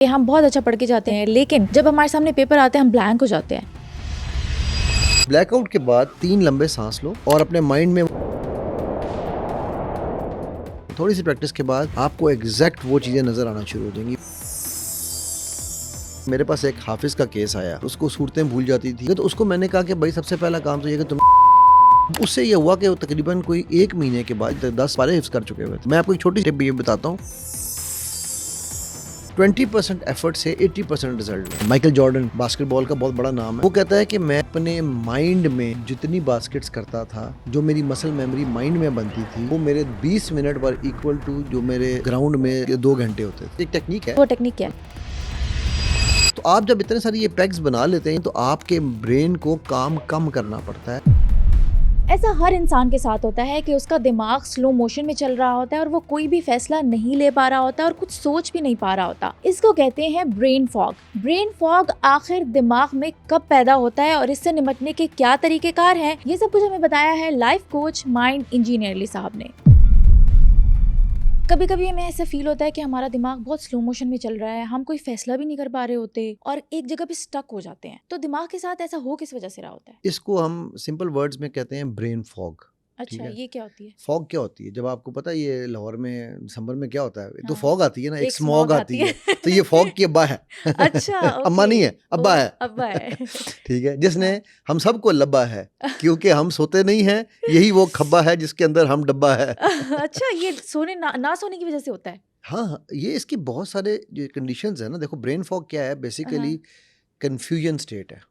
हम बहुत अच्छा पढ़ के जाते हैं, लेकिन जब हमारे सामने पेपर आते हैं हम ब्लैंक हो जाते हैं। ब्लैकआउट के बाद 3 लंबे सांस लो और अपने माइंड में थोड़ी सी प्रैक्टिस के बाद आपको एग्जैक्ट वो चीज़ें नज़र आना शुरू हो जाएंगी। मेरे पास एक हाफिज का केस आया, उसको सूरतें भूल जाती थी, तो उसको मैंने कहा कि भाई सबसे पहला काम तो ये कि तुम उससे ये हुआ कि वो तकरीबन कोई 1 महीने के बाद 10 पारे हिफ्ज कर चुके हुए थे। मैं आपको एक छोटी टिप भी बताता हूँ। 20% एफर्ट से 80% रिजल्ट। माइकल जॉर्डन बास्केटबॉल का बहुत बड़ा नाम है। वो कहता है कि मैं अपने माइंड में जितनी बास्केट्स करता था, जो मेरी मसल मेमोरी माइंड में बनती थी, वो मेरे 20 मिनट पर इक्वल टू जो मेरे ग्राउंड में 2 घंटे होते थे। एक टेक्निक है। वो टेक्निक क्या है? तो आप जब इतने सारी ये पैक्स बना लेते हैं तो आपके ब्रेन को काम कम करना पड़ता है। ऐसा हर इंसान के साथ होता है कि उसका दिमाग स्लो मोशन में चल रहा होता है और वो कोई भी फैसला नहीं ले पा रहा होता और कुछ सोच भी नहीं पा रहा होता। इसको कहते हैं ब्रेन फॉग। ब्रेन फॉग आखिर दिमाग में कब पैदा होता है और इससे निपटने के क्या तरीकेकार हैं, ये सब कुछ हमें बताया है life coach mind engineer Ali साहब ने। कभी कभी हमें ऐसा फील होता है कि हमारा दिमाग बहुत स्लो मोशन में चल रहा है, हम कोई फैसला भी नहीं कर पा रहे होते और एक जगह पे स्टक हो जाते हैं। तो दिमाग के साथ ऐसा हो किस वजह से रहा होता है? इसको हम सिंपल वर्ड्स में कहते हैं ब्रेन फॉग। ठीक अच्छा, है। ये क्या होती है? फॉग क्या होती है? जब आपको पता है ये लाहौर में दिसंबर में क्या होता है, तो हाँ, फॉग आती है ना, एक एक स्मॉग स्मॉग आती आती है। है। तो ये फॉग की अब्बा है। अच्छा, अम्मा ओके। नहीं है, अब्बा ओ, है। अब्बा है। ठीक है, जिसने हाँ। हम सबको लब्बा है, क्योंकि हम सोते नहीं हैं, यही वो खब्बा है जिसके अंदर हम डब्बा है। अच्छा, ये सोने ना सोने की वजह से होता है? हाँ हाँ, ये इसके बहुत सारे जो कंडीशंस है ना। देखो, ब्रेन फॉग क्या है? बेसिकली हाँ। कंफ्यूजन स्टेट है।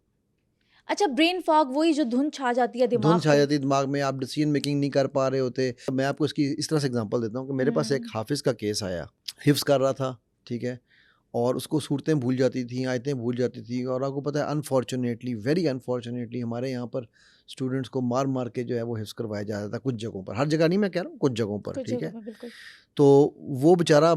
अच्छा, ब्रेन फॉग वही जो धुंध छा जाती है धुंध दिमाग छा पे। जाती है दिमाग में, आप डिसीजन मेकिंग नहीं कर पा रहे होते। मैं आपको इसकी इस तरह से एग्जांपल देता हूँ कि मेरे पास एक हाफिज का केस आया, हिफ्स कर रहा था, ठीक है, और उसको सूरतें भूल जाती थी, आयतें भूल जाती थी। और आपको पता है, अनफॉर्चुनेटली, वेरी अनफॉर्चुनेटली, हमारे यहाँ पर स्टूडेंट्स को मार मार के जो है वो हिफ्स करवाया जाता था कुछ जगहों पर। हर जगह नहीं, मैं कह रहा हूँ कुछ जगहों पर, कुछ ठीक जगह है। पे बिल्कुल। तो वो बेचारा,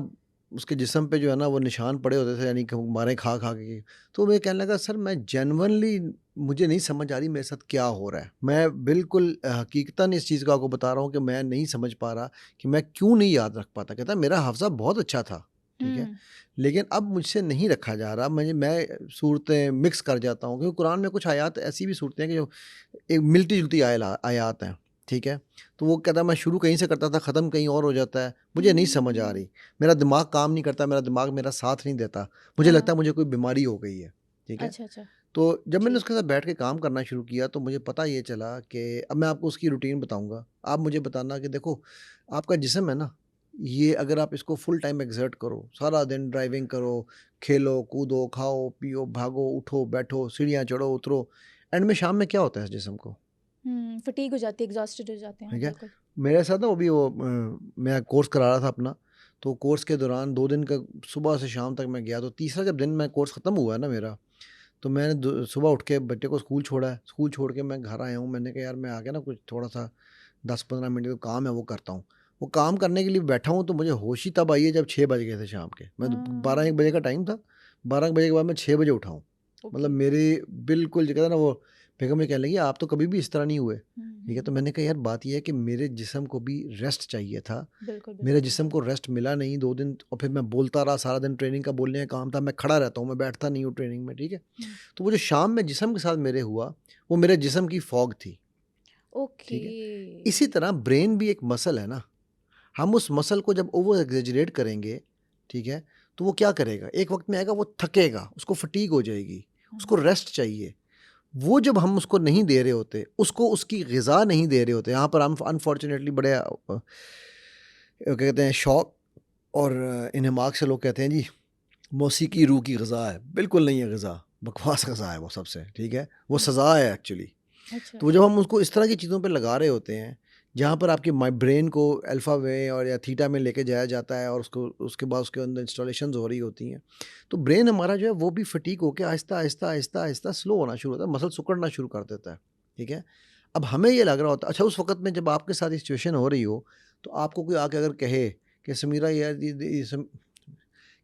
उसके जिस्म पे जो है ना वो निशान पड़े होते थे, यानी कि मारे खा खा के। तो मैं कहने लगा, सर मैं जेन्युइनली, मुझे नहीं समझ आ रही मेरे साथ क्या हो रहा है। मैं बिल्कुल हकीकतन इस चीज़ को आपको बता रहा हूँ कि मैं नहीं समझ पा रहा कि मैं क्यों नहीं याद रख पाता। कहता मेरा हाफ़्ज़ा बहुत अच्छा था, ठीक है, लेकिन अब मुझसे नहीं रखा जा रहा। मैं सूरतें मिक्स कर जाता हूँ, क्योंकि कुरान में कुछ आयात ऐसी भी सूरतें हैं कि जो एक मिलती-जुलती आयात हैं, ठीक है। तो वो कहता है मैं शुरू कहीं से करता था, ख़त्म कहीं और हो जाता है, मुझे नहीं समझ आ रही, मेरा दिमाग काम नहीं करता, मेरा दिमाग मेरा साथ नहीं देता, मुझे लगता हाँ। है मुझे कोई बीमारी हो गई है, ठीक है। अच्छा, अच्छा। तो जब मैंने ठीक। उसके साथ बैठ के काम करना शुरू किया तो मुझे पता ये चला कि अब मैं आपको उसकी रूटीन बताऊँगा। आप मुझे बताना कि देखो, आपका जिस्म है ना, ये अगर आप इसको फुल टाइम एक्सर्ट करो, सारा दिन ड्राइविंग करो, खेलो, कूदो, खाओ, पियो, भागो, उठो, बैठो, सीढ़ियाँ चढ़ो, उतरो, एंड में शाम में क्या होता है इस जिस्म को? फटीग हो जाती है, एग्जॉस्टेड हो जाते हैं, ठीक है। बिल्कुल। मेरे साथ ना वो भी वो मैं कोर्स करा रहा था अपना, तो कोर्स के दौरान 2 दिन का सुबह से शाम तक मैं गया, तो तीसरा जब दिन मैं कोर्स ख़त्म हुआ है ना मेरा, तो मैंने सुबह उठ के बच्चे को स्कूल छोड़ा है। स्कूल छोड़ के मैं घर आया हूँ। मैंने कहा यार मैं आ गया ना, कुछ थोड़ा सा 10-15 मिनट का काम है वो करता हूँ। वो काम करने के लिए बैठा हूँ तो मुझे होश ही तब आई है जब 6 बज गए थे शाम के। मैं 12-1 बजे का टाइम था। 12 बजे के बाद मैं 6 बजे उठा हूँ। मतलब ओके। मेरे बिल्कुल जो कहते हैं ना, वो बेगम ने कहने लगी आप तो कभी भी इस तरह नहीं हुए। ठीक है। तो मैंने कहा यार बात ये है कि मेरे जिस्म को भी रेस्ट चाहिए था। बिल्कुल मेरे बिल्कुल जिस्म बिल्कुल। को रेस्ट मिला नहीं 2 दिन, और फिर मैं बोलता रहा सारा दिन। ट्रेनिंग का बोलने का काम था। मैं खड़ा रहता हूँ, मैं बैठता नहीं हूँ ट्रेनिंग में, ठीक है। हम्म, तो वो जो शाम में जिस्म के साथ मेरे हुआ, वो मेरे जिस्म की फॉग थी, ओके। ठीक है। इसी तरह ब्रेन भी एक मसल है ना। हम उस मसल को जब ओवर एग्जेजरेट करेंगे, ठीक है, तो वो क्या करेगा, एक वक्त में आएगा वो थकेगा, उसको फटीग हो जाएगी, उसको रेस्ट चाहिए। वो जब हम उसको नहीं दे रहे होते, उसको उसकी ग़िज़ा नहीं दे रहे होते, यहाँ पर हम अनफॉर्चुनेटली बड़े क्या कहते हैं, शौक और इन्हमाक से लोग कहते हैं जी मौसीकी रूह की ग़िज़ा है। बिल्कुल नहीं है ग़िज़ा, बकवास ग़िज़ा है वो सबसे, ठीक है। वो सज़ा है एक्चुअली। अच्छा। तो जब हम उसको इस तरह की चीज़ों पे लगा रहे होते हैं, जहाँ पर आपके ब्रेन को अल्फ़ा में और या थीटा में लेके जाया जाता है, और उसको उसके बाद उसके अंदर इंस्टॉलेशंस हो रही होती हैं, तो ब्रेन हमारा जो है वो भी फटीग होकर आहिस्ता आहिस्ता आहिस्ता आहिस्ता स्लो होना शुरू होता है, मसल सिकुड़ना शुरू कर देता है, ठीक है। अब हमें ये लग रहा होता है, अच्छा उस वक्त में जब आपके साथ ये सिचुएशन हो रही हो, तो आपको कोई आके अगर कहे कि समीरा यार कि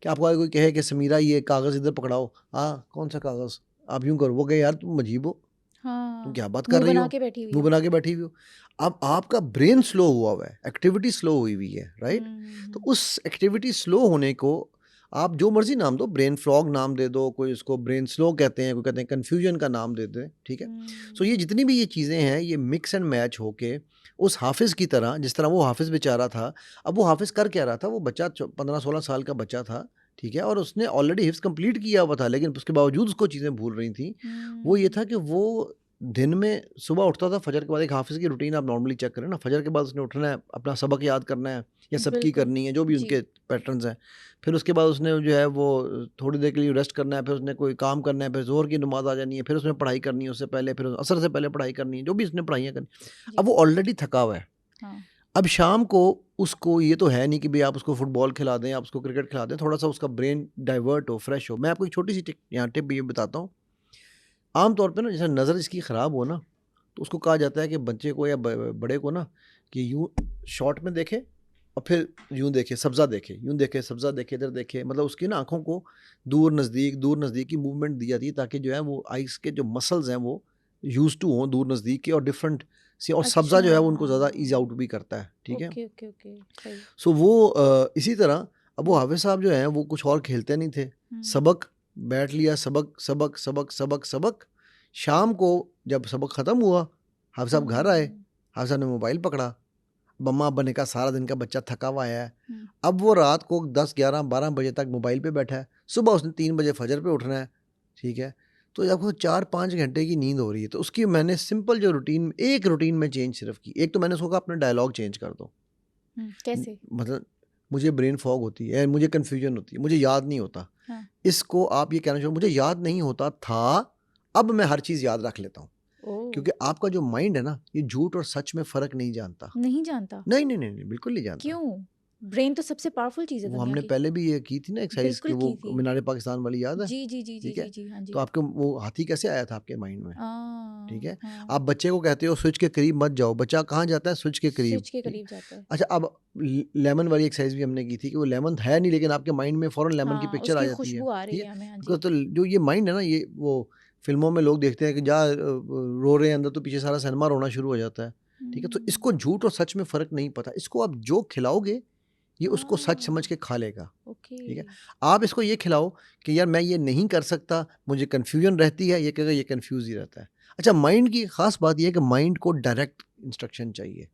आपको आगे कोई कहे कि समीरा ये कागज़ इधर पकड़ाओ, हाँ कौन सा कागज़, आप यूँ करो, वो कहे यार तुम अजीब हो, तुम हाँ, क्या बात कर मुंह रही बना हो? के बैठी हुई मुँह हो। बना के बैठी हुई हो। अब आपका ब्रेन स्लो हुआ हुआ है, एक्टिविटी स्लो हुई हुई है, राइट? तो हम्म। उस एक्टिविटी स्लो होने को आप जो मर्जी नाम दो, ब्रेन फ्लॉग नाम दे दो, कोई उसको ब्रेन स्लो कहते हैं, कोई कहते हैं कन्फ्यूजन का नाम दे दें, ठीक है। सो ये जितनी भी ये चीज़ें हैं, ये मिक्स एंड मैच होके उस हाफिज़ की तरह, जिस तरह वो हाफिज़ बेचारा था, अब वो हाफिज़ कर क्या रहा था, वो बच्चा 15-16 साल का बच्चा था, ठीक है, और उसने ऑलरेडी हिफ्ज़ कंप्लीट किया हुआ था, लेकिन उसके बावजूद उसको चीज़ें भूल रही थी। वो ये था कि वो दिन में सुबह उठता था, फजर के बाद एक हाफिज़ की रूटीन आप नॉर्मली चेक करें ना, फजर के बाद उसने उठना है, अपना सबक याद करना है या सबकी बिल्कुल करनी है, जो भी जी उनके पैटर्न्स हैं। फिर उसके बाद उसने जो है वो थोड़ी देर के लिए रेस्ट करना है, फिर उसने कोई काम करना है, फिर ज़ोहर की नमाज़ आ जानी है, फिर उसने पढ़ाई करनी है उससे पहले, फिर असर से पहले पढ़ाई करनी है, जो भी उसने पढ़ाइयाँ करनी। जी अब वो ऑलरेडी थका हुआ है। हाँ अब शाम को उसको ये तो है नहीं कि भई आप उसको फुटबॉल खिला दें, आप उसको क्रिकेट खिला दें, थोड़ा-सा उसका ब्रेन डाइवर्ट हो, फ्रेश हो। मैं आपको एक छोटी-सी यहाँ टिप ये बताता हूँ। आम तौर पे ना जैसे नज़र इसकी ख़राब हो ना, तो उसको कहा जाता है कि बच्चे को या बड़े को ना कि यूँ शॉर्ट में देखे और फिर यूँ देखे, सब्ज़ा देखे, यूँ देखे, सब्ज़ा देखे, इधर देखे, मतलब उसकी ना आँखों को दूर नज़दीक की मूवमेंट दी जाती है, ताकि जो है वो आइज़ के जो मसल्स हैं वो यूज़्ड टू हों दूर नज़दीक के, और डिफरेंट से, और सब्ज़ा अच्छा जो है वो उनको ज़्यादा ईज़ आउट भी करता है, ठीक है। ओके ओके ओके सही सो वो इसी तरह अब वो हाफ़िज़ साहब जो हैं वो कुछ और खेलते नहीं थे। सबक बैठ लिया, सबक, सबक, सबक, सबक, सबक। शाम को जब सबक ख़त्म हुआ, हाफ़िज़ साहब घर आए, हाफ़िज़ साहब ने मोबाइल पकड़ा। मम्मा अब्बा ने कहा सारा दिन का बच्चा थका हुआ आया है। अब वो रात को 10, 11, 12 बजे तक मोबाइल पे बैठा है। सुबह उसने 3 बजे फ़जर पे उठना है, ठीक है। तो जब वो 4-5 घंटे की नींद हो रही है, तो उसकी मैंने सिंपल जो रूटीन, एक रूटीन में चेंज सिर्फ़ की। एक तो मैंने उसको कहा अपना डायलॉग चेंज कर दो। कैसे मतलब मुझे ब्रेन फॉग होती है, मुझे कन्फ्यूजन होती है, मुझे याद नहीं होता। हाँ इसको आप ये कहना चाहिए मुझे याद नहीं होता था, अब मैं हर चीज़ याद रख लेता हूँ। ओ क्योंकि आपका जो माइंड है ना, ये झूठ और सच में फ़र्क नहीं जानता। नहीं जानता नहीं, नहीं, नहीं, नहीं, बिल्कुल नहीं जानता। क्यों ब्रेन तो सबसे पावरफुल चीज है वो दुनिया हमने की पहले भी ये की थी ना एक्सरसाइज़ कि बिल्कुल वो की थी मीनार-ए-पाकिस्तान वाली, याद है? जी जी जी जी ठीक है? जी जी हाँ तो जी आपके वो हाथी कैसे आया था आपके माइंड में? ठीक है? हाँ आप बच्चे को कहते हो स्विच के करीब मत जाओ, बच्चा कहाँ जाता है? स्विच के करीब, स्विच के ठीक। करीब जाता है अच्छा, अब लेमन वाली एक्सरसाइज भी हमने की थी कि वो लेमन है नहीं, लेकिन आपके माइंड में फ़ौरन लेमन की हाँ पिक्चर आ उसकी जाती है, खुशबू आ ठीक रही है? है हमें हाँ बिकॉज़ जी तो जो ये माइंड है ना, ये वो फ़िल्मों में लोग देखते हैं कि रो रहे हैं अंदर, तो पीछे सारा सिनेमा रोना शुरू हो जाता है, ठीक है? तो इसको झूठ और सच में फ़र्क नहीं पता। इसको आप जो खिलाओगे, ये उसको सच समझ के खा लेगा, ओके ठीक है? आप इसको ये खिलाओ कि यार मैं ये नहीं कर सकता, मुझे कन्फ्यूज़न रहती है, ये कहेगा ये कन्फ्यूज़ ही रहता है। अच्छा, माइंड की ख़ास बात ये है कि माइंड को डायरेक्ट इंस्ट्रक्शन चाहिए।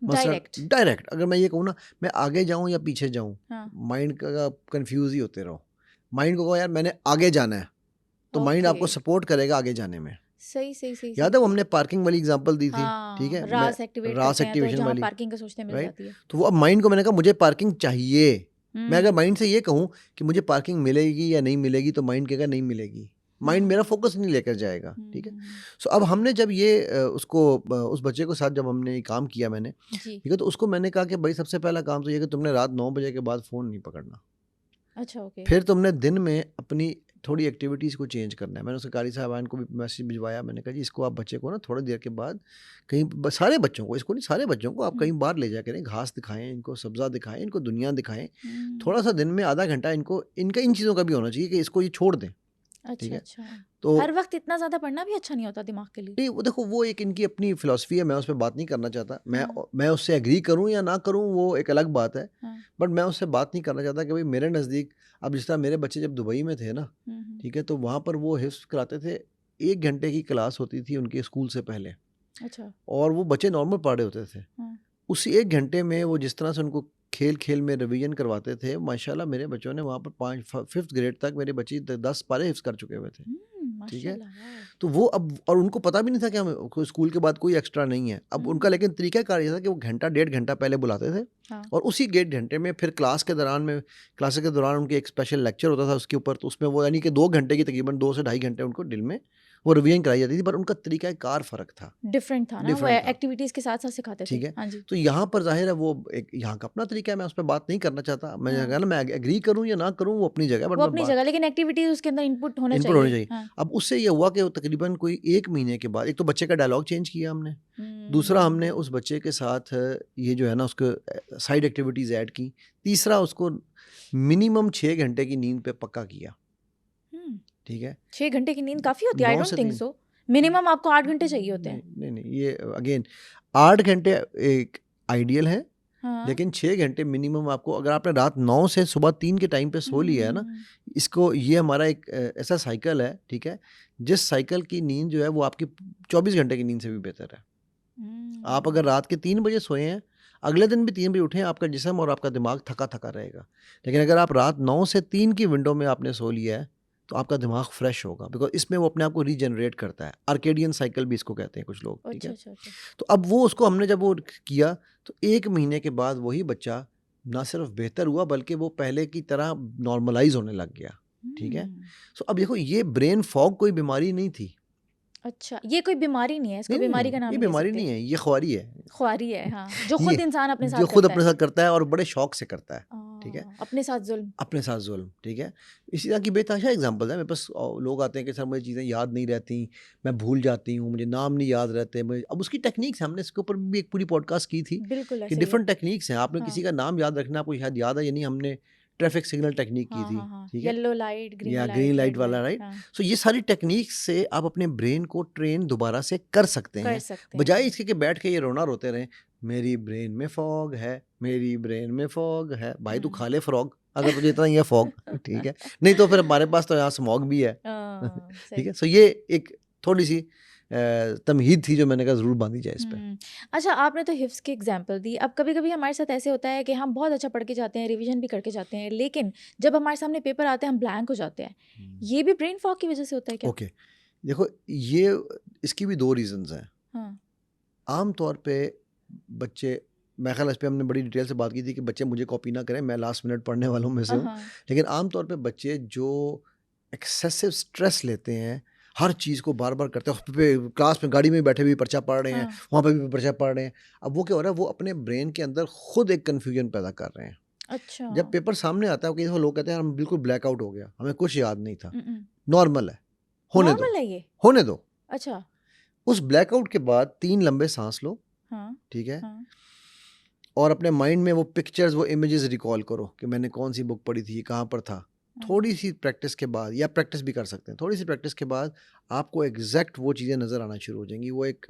मसलन डायरेक्ट डायरेक्ट अगर मैं ये कहूँ ना, मैं आगे जाऊँ या पीछे जाऊँ, हाँ माइंड का कन्फ्यूज़ ही होते रहो। माइंड को कहो यार मैंने आगे जाना है, तो माइंड ओके आपको सपोर्ट करेगा आगे जाने में। सही सही सही सही याद है वो सही हमने पार्किंग वाली एग्ज़ाम्पल दी थी, ठीक हाँ है? मैं रास एक्टिवेट रास करते हैं तो एक्टिवेशन जहाँ वाली, पार्किंग का सोचते हैं मिल राइट? जाती है तो वो अब माइंड को मैंने कहा मुझे पार्किंग चाहिए। मैं अगर हम्म माइंड से ये कहूँ कि मुझे पार्किंग मिलेगी या नहीं मिलेगी, तो माइंड कहेगा नहीं मिलेगी। माइंड मेरा हम्म फ़ोकस नहीं लेकर जाएगा, ठीक है? हम्म, सो अब हमने जब ये उस बच्चे के साथ जब हमने ये काम किया मैंने, जी ठीक है? तो उसको मैंने कहा कि भई सबसे पहला काम तो ये है कि तुमने रात 9 बजे के बाद फ़ोन नहीं पकड़ना। अच्छा ओके फिर तुमने दिन में अपनी थोड़ी एक्टिविटीज़ को चेंज करना है। मैंने उसके कारी साहिबान को भी मैसेज भिजवाया, मैंने कहा जी इसको आप बच्चे को ना थोड़ी देर के बाद कहीं सारे बच्चों को, इसको नहीं सारे बच्चों को आप हम्म कहीं बाहर ले जा करें, घास दिखाएँ, इनको सब्ज़ा दिखाएँ, इनको दुनिया दिखाएँ। हम्म, थोड़ा-सा दिन में आधा घंटा इनको इनका इन चीज़ों का भी होना चाहिए कि इसको ये छोड़ दें, ठीक अच्छा है? अच्छा तो हर वक्त इतना ज्यादा पढ़ना भी अच्छा नहीं होता दिमाग के लिए नहीं, वो देखो वो एक इनकी अपनी फ़िलॉसफ़ी है, मैं उस पे बात नहीं करना चाहता। हाँ मैं उससे एग्री करूँ या ना करूँ वो एक अलग बात है। हाँ बट मैं उससे बात नहीं करना चाहता कि भई मेरे नज़दीक, अब जिस तरह मेरे बच्चे जब दुबई में थे ना, हम्म, ठीक है? तो वहाँ पर वो हिफ्ज़ कराते थे, 1 घंटे की क्लास होती थी उनके स्कूल से पहले, अच्छा और वो बच्चे नॉर्मल पढ़ रहे होते थे। हाँ उसी 1 घंटे में वो जिस तरह से उनको खेल-खेल में रिवीजन करवाते थे, माशाल्लाह मेरे बच्चों ने वहाँ पर 5th ग्रेड तक मेरे बच्चे 10 पारे हिफ्ज़ कर चुके हुए थे, ठीक है? माशाल्लाह वाह तो वो अब, और उनको पता भी नहीं था कि हम कोई स्कूल के बाद कोई एक्स्ट्रा नहीं है। अब उनका लेकिन तरीक़ाकार ये था कि वो घंटा, डेढ़ घंटा पहले बुलाते थे, हाँ और उसी डेढ़ घंटे में फिर क्लासेस के दौरान उनके एक स्पेशल लेक्चर होता था उसके ऊपर, तो उसमें वो यानी कि 2 घंटे की तकरीबन 2 से ढाई घंटे उनको दिन में वो रिवीजन कराई जाती थी, पर उनका तरीक़ाकार फ़र्क था, डिफरेंट था ना वो डिफरेंट था। एक्टिविटीज के साथ साथ सिखाते थे ठीक है? हाँ जी तो यहाँ पर ज़ाहिर है वो एक यहाँ का अपना तरीका है, मैं उस पे बात नहीं करना चाहता। मैंने हाँ कहा ना, मैं एग्री करूँ या ना करूँ वो अपनी जगह है, बट वो मैं अपनी बात जगह लेकिन एक्टिविटीज उसके अंदर इनपुट होने इनपुट होनी चाहिए चाहिए। हाँ अब उससे ये हुआ कि वो तकरीबन कोई 1 महीने के बाद, एक तो बच्चे का डायलॉग चेंज किया हमने। दूसरा हमने उस बच्चे के साथ ये जो है ना उसको साइड एक्टिविटीज़ ऐड की। तीसरा उसको मिनिमम 6 घंटे की नींद पे पक्का किया, ठीक है? 6 घंटे की नींद काफी होती है आई 9 don't say think 3 so minimum आपको 8 घंटे चाहिए होते नहीं, हैं नहीं, नहीं, ये अगेन 8 घंटे एक आइडियल है, हाँ। लेकिन 6 घंटे मिनिमम आपको, अगर आपने रात 9 से सुबह 3 के टाइम पे सो लिया है ना, इसको, ये हमारा एक ऐसा साइकिल है, ठीक है, जिस साइकिल की नींद जो है वो आपकी 24 घंटे की नींद से भी बेहतर है। आप अगर रात के 3 बजे सोए हैं, अगले दिन भी 3 बजे उठें, आपका जिस्म और आपका दिमाग थका-थका रहेगा। लेकिन अगर आप रात 9 से 3 की विंडो में आपने सो लिया है, तो आपका दिमाग फ्रेश होगा, बिकॉज़ इसमें वो अपने आप को रीजनरेट करता है। आर्केडियन साइकिल भी इसको कहते हैं कुछ लोग, ठीक अच्छा है? अच्छा अच्छा। तो अब वो उसको हमने जब वो किया, तो 1 महीने के बाद वही बच्चा ना सिर्फ बेहतर हुआ, बल्कि वो पहले की तरह नॉर्मलाइज़ होने लग गया, ठीक है? सो अब देखो, ये ब्रेन फॉग कोई बीमारी नहीं थी। अच्छा, ये कोई बीमारी नहीं है, इसको नहीं, नहीं, बीमारी का नहीं, नाम ये नहीं दे बीमारी सकते। नहीं है, ये ख्वारी है। ख्वारी है, हाँ, जो ये खुद इंसान अपने जो साथ खुद करता अपने है। साथ करता है और बड़े शौक से करता है, ठीक है? अपने साथ जुल्म। अपने साथ ज़ुल्म, ठीक है? इसी तरह की बेतहाशा एग्ज़ाम्पल्स हैं मेरे पास। लोग आते हैं कि सर मुझे चीज़ें याद नहीं रहती, मैं भूल जाती हूँ, मुझे नाम नहीं याद रहते, मुझे, अब उसकी टेक्निक्स हैं, हमने इसके ऊपर भी एक पूरी पॉडकास्ट की थी बिल्कुल कि ऐसे ही है। डिफरेंट टेक्निक्स हैं। आपने हाँ। किसी का नाम याद रखना, आपको शायद याद है या नहीं, हमने ट्रैफिक सिग्नल टेक्निक की हाँ थी, हाँ हाँ, ठीक है? येलो लाइट, ग्रीन या ग्रीन लाइट, लाइट रेड वाला, लाइट, राइट? हाँ, सो ये सारी टेक्निक्स से आप अपने ब्रेन को ट्रेन दोबारा से कर सकते कर हैं, सकते बजाय हैं। इसके कि बैठ के ये रोना रोते रहें, मेरी ब्रेन में फॉग है, मेरी ब्रेन में फॉग है। भाई तू खा ले फ्रॉग, अगर तुझे इतना ही है फॉग, ठीक है? नहीं तो फिर हमारे पास तो यहाँ स्मॉग भी है। ठीक है? सही। सो ये एक थोड़ी-सी तमहीद थी जो मैंने कहा ज़रूर बाँधी जाए इस पे। अच्छा, आपने तो हिफ्स की एग्जांपल दी। अब कभी-कभी हमारे साथ ऐसे होता है कि हम बहुत अच्छा पढ़ के जाते हैं, रिवीजन भी करके जाते हैं, लेकिन जब हमारे सामने पेपर आते हैं हम ब्लैंक हो जाते हैं। ये भी ब्रेन फॉग की वजह से होता है क्या? ओके, देखो, ये इसकी भी 2 रीज़न्स हैं। हाँ। आम तौर पे बच्चे, मेरे ख़्याल इस पे हमने बड़ी डिटेल से बात की थी कि बच्चे मुझे कॉपी ना करें, मैं लास्ट मिनट पढ़ने वालों में से हूँ। हाँ। लेकिन आम तौर पे बच्चे जो एक्सेसिव स्ट्रेस लेते हैं, हर चीज़ को बार-बार करते हैं, क्लास में गाड़ी में बैठे हुए भी पर्चा पढ़ रहे हैं, हाँ। वहाँ पे भी पर्चा पढ़ रहे हैं। अब वो क्या हो रहा है, वो अपने ब्रेन के अंदर खुद एक कन्फ्यूजन पैदा कर रहे हैं। अच्छा। जब पेपर सामने आता है, कई दफ़ा लोग कहते हैं हम बिल्कुल ब्लैकआउट हो गया, हमें कुछ याद नहीं था। हुँ। नॉर्मल है, होने दो, नॉर्मल है ये? होने दो। अच्छा। उस ब्लैकआउट के बाद 3 लंबे साँस लो, हाँ, ठीक है? हाँ। और अपने माइंड में वो पिक्चर्स, वो इमेजेस रिकॉल करो कि मैंने कौन सी बुक पढ़ी थी, कहाँ पर था। थोड़ी सी प्रैक्टिस के बाद, या प्रैक्टिस भी कर सकते हैं, थोड़ी सी प्रैक्टिस के बाद आपको एग्जैक्ट वो चीज़ें नज़र आना शुरू हो जाएंगी। वो एक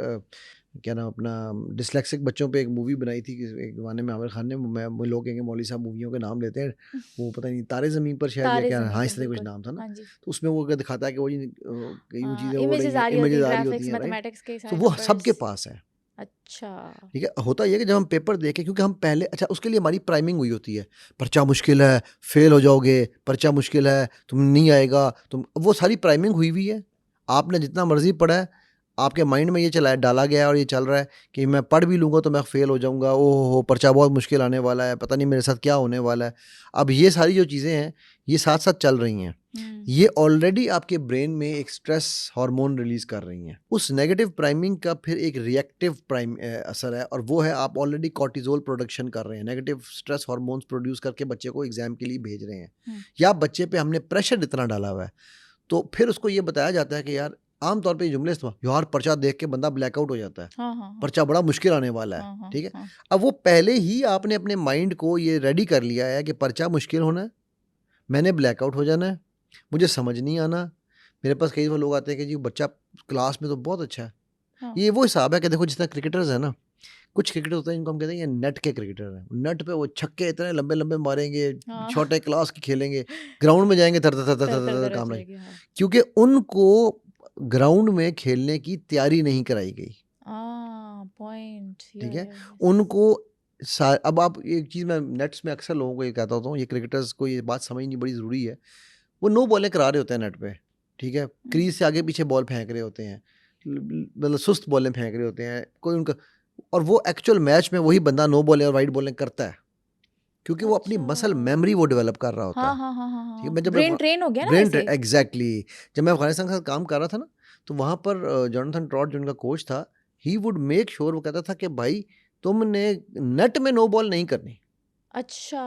क्या नाम, अपना डिसलेक्सिक बच्चों पे एक मूवी बनाई थी एक ज़माने में आमिर खान ने। मैं लोग कहेंगे मौलवी साहब मूवियों के नाम लेते हैं, वो पता नहीं, तारे ज़मीन पर शायद, या तारे क्या, ज़मीन हाँ पर, इस तरह कुछ बिल्कुल। नाम था ना। हाँ जी। तो उसमें वो दिखाता है कि वो यूँ चीज़ें हो रही इमेजेस हैं, आ रही होती इमेजेस हैं, आ रही होती ग्राफिक्स, हैं, राइट? मैथमेटिक्स के तो सारे वो सबके नंबर्स। पास है। अच्छा। ठीक है, होता ये है कि जब हम पेपर देखें, क्योंकि हम पहले, अच्छा, उसके लिए हमारी प्राइमिंग हुई होती है, पर्चा मुश्किल है, फेल हो जाओगे, पर्चा मुश्किल है, तुम नहीं आएगा, तुम, वो सारी प्राइमिंग हुई हुई है। आपने जितना मर्जी पढ़ा है, आपके माइंड में ये चला डाला गया है और ये चल रहा है कि मैं पढ़ भी लूँगा तो मैं फेल हो जाऊँगा, ओह हो, पर्चा बहुत मुश्किल आने वाला है, पता नहीं मेरे साथ क्या होने वाला है। अब ये सारी जो चीज़ें हैं, ये साथ साथ चल रही हैं, ये ऑलरेडी आपके ब्रेन में एक स्ट्रेस हार्मोन रिलीज कर रही हैं। उस नेगेटिव प्राइमिंग का फिर एक रिएक्टिव असर है, और वो है आप ऑलरेडी कॉर्टिजोल प्रोडक्शन कर रहे हैं, नेगेटिव स्ट्रेस हार्मोन्स प्रोड्यूस करके बच्चे को एग्जाम के लिए भेज रहे हैं, या बच्चे पे हमने प्रेशर इतना डाला हुआ है। तो फिर उसको ये बताया जाता है कि यार, आमतौर पे ये जुमले यार पर्चा देख के बंदा ब्लैकआउट हो जाता है, हाँ, हाँ, हाँ। पर्चा बड़ा मुश्किल आने वाला है, हाँ, हाँ, ठीक है? हाँ। अब वो पहले ही आपने अपने माइंड को ये रेडी कर लिया है कि पर्चा मुश्किल होना है, मैंने ब्लैकआउट हो जाना है, मुझे समझ नहीं आना। मेरे पास कई बार लोग आते हैं कि जी बच्चा क्लास में तो बहुत अच्छा है। हाँ। ये वो हिसाब है कि देखो, जिस तरह क्रिकेटर्स हैं ना, कुछ क्रिकेटर होते हैं जिनको हम कहते हैं ये नेट के क्रिकेटर हैं। नेट पे वो छक्के इतने लंबे-लंबे मारेंगे, हाँ। छोटे क्लास की खेलेंगे, ग्राउंड में जाएँगे थर थर थर थर तर थर तर थर तर काँप रहे, चलेगी, हाँ। क्योंकि उनको ग्राउंड में खेलने की तैयारी नहीं कराई गई, पॉइंट। ठीक है? उनको अब आप एक चीज़ मैं नेट्स में अक्सर लोगों को ये कहता होता हूँ, ये क्रिकेटर्स को ये बात समझनी बड़ी ज़रूरी है। वो नो बॉलें करा रहे होते हैं नेट पे, ठीक है? क्रीज से आगे पीछे बॉल फेंक रहे होते हैं, मतलब सुस्त बॉलें फेंक रहे होते हैं, कोई उनका, और वो एक्चुअल मैच में वही बंदा नो बॉलें और वाइड बॉलें करता है, क्योंकि वो अपनी मसल मेमोरी वो डेवलप कर रहा होता हाँ है, हाँ हाँ हाँ ठीक है? हाँ, मैं जब ब्रेन ट्रेन हो गया ना ब्रेन वैसे। एग्जैक्टली, जब मैं अफगानिस्तान के साथ काम कर रहा था ना, तो वहाँ पर जोनाथन ट्रॉट जो उनका कोच था, ही वुड मेक श्योर, वो कहता था कि भाई तुमने नेट में नो बॉल नहीं करनी, अच्छा।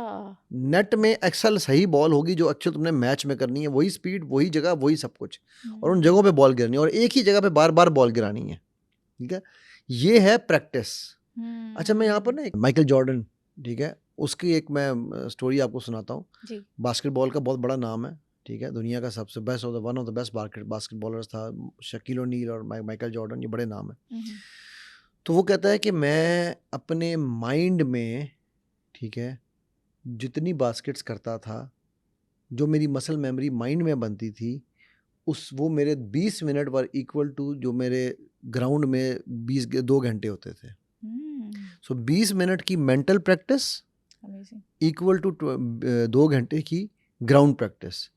नेट में एक्सल सही बॉल होगी जो एक्चुअल तुमने मैच में करनी है, वही स्पीड, वही जगह, वही सब कुछ, और उन जगहों पे बॉल गिरनी है, और एक ही जगह पे बार बार बॉल गिरानी है, ठीक है? ये है प्रैक्टिस। अच्छा, मैं यहाँ पर ना माइकल जॉर्डन, ठीक है, उसकी एक मैं स्टोरी आपको सुनाता हूँ। जी। बास्केटबॉल का बहुत बड़ा नाम है, ठीक है, दुनिया का सबसे best one of the best basketballers था शकील ओनील और माइकल जॉर्डन, ये बड़े नाम है। तो वो कहता है कि मैं अपने माइंड में ठीक है, जितनी बास्केट्स करता था, जो मेरी मसल मेमोरी माइंड में बनती थी, वो मेरे 20 मिनट वर इक्वल टू जो मेरे ग्राउंड में 2 घंटे होते थे। सो 20 मिनट की मेंटल प्रैक्टिस इक्वल टू 2 घंटे की ग्राउंड प्रैक्टिस।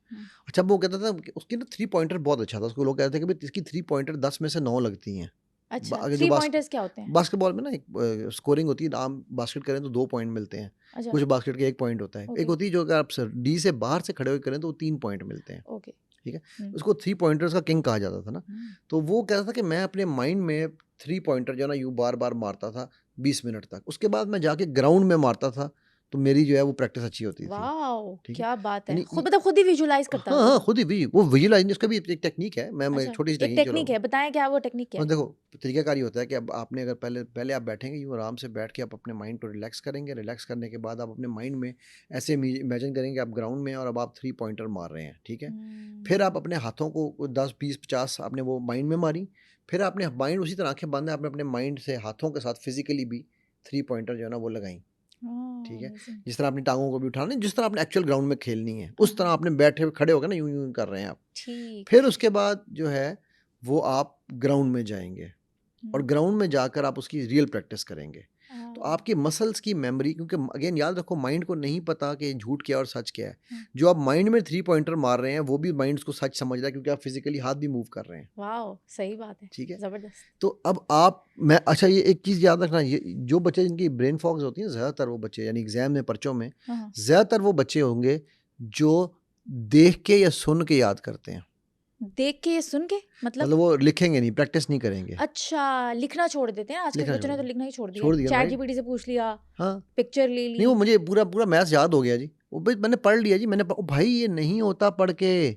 अच्छा, वो कहता था कि उसकी ना 3 पॉइंटर बहुत अच्छा था। उसको लोग कहते थे कि भाई इसकी 3 पॉइंटर 10 में से 9 लगती हैं। अच्छा, अगर 3 पॉइंटर्स क्या होते हैं? बास्केटबॉल में ना एक स्कोरिंग होती है, आप बास्केट करें तो 2 पॉइंट मिलते हैं, अच्छा, कुछ बास्केट के 1 पॉइंट होता है। ओके। एक होती है जो अगर आप डी से बाहर से खड़े होकर करें तो 3 पॉइंट मिलते हैं। ओके। ठीक है, हम्म। उसको 3 पॉइंटर्स का किंग कहा जाता था ना। तो वो कहता था कि मैं अपने माइंड में 3 पॉइंटर जो ना यूं बार बार मारता था 20 मिनट तक। उसके बाद मैं जाके ग्राउंड में मारता था, तो मेरी जो है वो प्रैक्टिस अच्छी होती थी। वाओ, ठीक है, क्या बात है। यानी खुद मतलब खुद ही विजुलाइज करता हाँ था हाँ, वो? खुद ही भी वो विजुलाइज, उसका भी एक टेक्निक है। मैं अच्छा, छोटी सी एक टेक्निक टेक्निक है, बताएं क्या वो टेक्निक क्या और है? देखो, तरीकाकार ये होता है कि अब आपने अगर पहले पहले आप बैठेंगे, यूँ आराम से बैठ के आप अपने माइंड को रिलैक्स करेंगे। रिलैक्स करने के बाद आप अपने माइंड में ऐसे इमेजिन करेंगे आप ग्राउंड में हैं और अब आप 3 पॉइंटर मार रहे हैं। ठीक है, फिर आप अपने हाथों को 10 20 50 आपने वो माइंड में मारी। फिर आपने माइंड उसी तरह आंखें बंद है, आपने अपने माइंड से हाथों के साथ फिजिकली भी 3 पॉइंटर जो है ना वो लगाई। ठीक है, अमेजिंग। जिस तरह अपनी टांगों को भी उठाना है, जिस तरह आपने एक्चुअल ग्राउंड में खेलनी है, उस तरह हाँ, आपने बैठे हुए खड़े होकर ना यूं यूं कर रहे हैं आप। ठीक। फिर उसके बाद जो है वो आप ग्राउंड में जाएंगे और हम्म, ग्राउंड में जाकर आप उसकी रियल प्रैक्टिस करेंगे। तो हाँ, आपकी मसल्स की मेमोरी, क्योंकि अगेन याद रखो, माइंड को नहीं पता कि झूठ क्या और सच क्या है। हाँ। जो आप माइंड में 3 पॉइंटर मार रहे हैं वो भी माइंड उसको सच समझ रहा है, क्योंकि आप फिजिकली हाथ भी मूव कर रहे हैं। वाओ, सही बात है। ठीक है, जबरदस्त। तो अब मैं अच्छा, ये एक चीज़ याद रखना, ये जो बच्चे जिनकी ब्रेन फॉग्स होती है, ज़्यादातर वो बच्चे यानी एग्जाम में पर्चों में हाँ, ज़्यादातर वो बच्चे होंगे जो देख के या सुन के याद करते हैं। देख के सुन के मतलब? वो लिखेंगे नहीं, प्रैक्टिस नहीं करेंगे। अच्छा, लिखना छोड़ देते हैं आजकल के लिखना बच्चों छोड़ ने, तो दिया, लिखना ही छोड़ दिया छोड़ है। दिया चैट राइट। जीपीटी से पूछ लिया, हाँ, पिक्चर ले नहीं वो ली। मुझे पूरा पूरा मैथ्स याद हो गया जी। वो भाई मैंने पढ़ लिया जी, ओ भाई ये नहीं होता पढ़ के।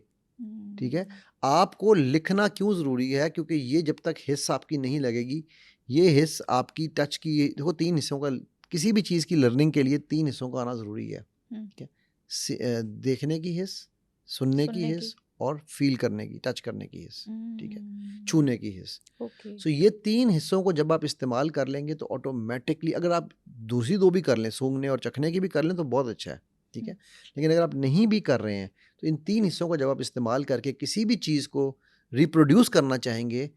ठीक है, आपको लिखना क्यों ज़रूरी है? क्योंकि ये जब तक हिस्स आपकी नहीं लगेगी, ये हिस्स आपकी टच की, देखो 3 हिस्सों का, किसी भी चीज़ की लर्निंग के लिए 3 हिस्सों का आना ज़रूरी है। ठीक है, देखने की हिस्स, सुनने की सुनने की। हिस्स और फील करने की, टच करने की हिस्स। ठीक है, हम्म, छूने की हिस्स। ओके। सो ये 3 हिस्सों को जब आप इस्तेमाल कर लेंगे तो ऑटोमेटिकली, अगर आप दूसरी 2 भी कर लें, सूंघने और चखने की भी कर लें तो बहुत अच्छा है। ठीक है, लेकिन अगर आप नहीं भी कर रहे हैं तो इन 3 हिस्सों को जब आप इस्तेमाल करके किसी भी चीज़ को रिप्रोड्यूस करना चाहेंगे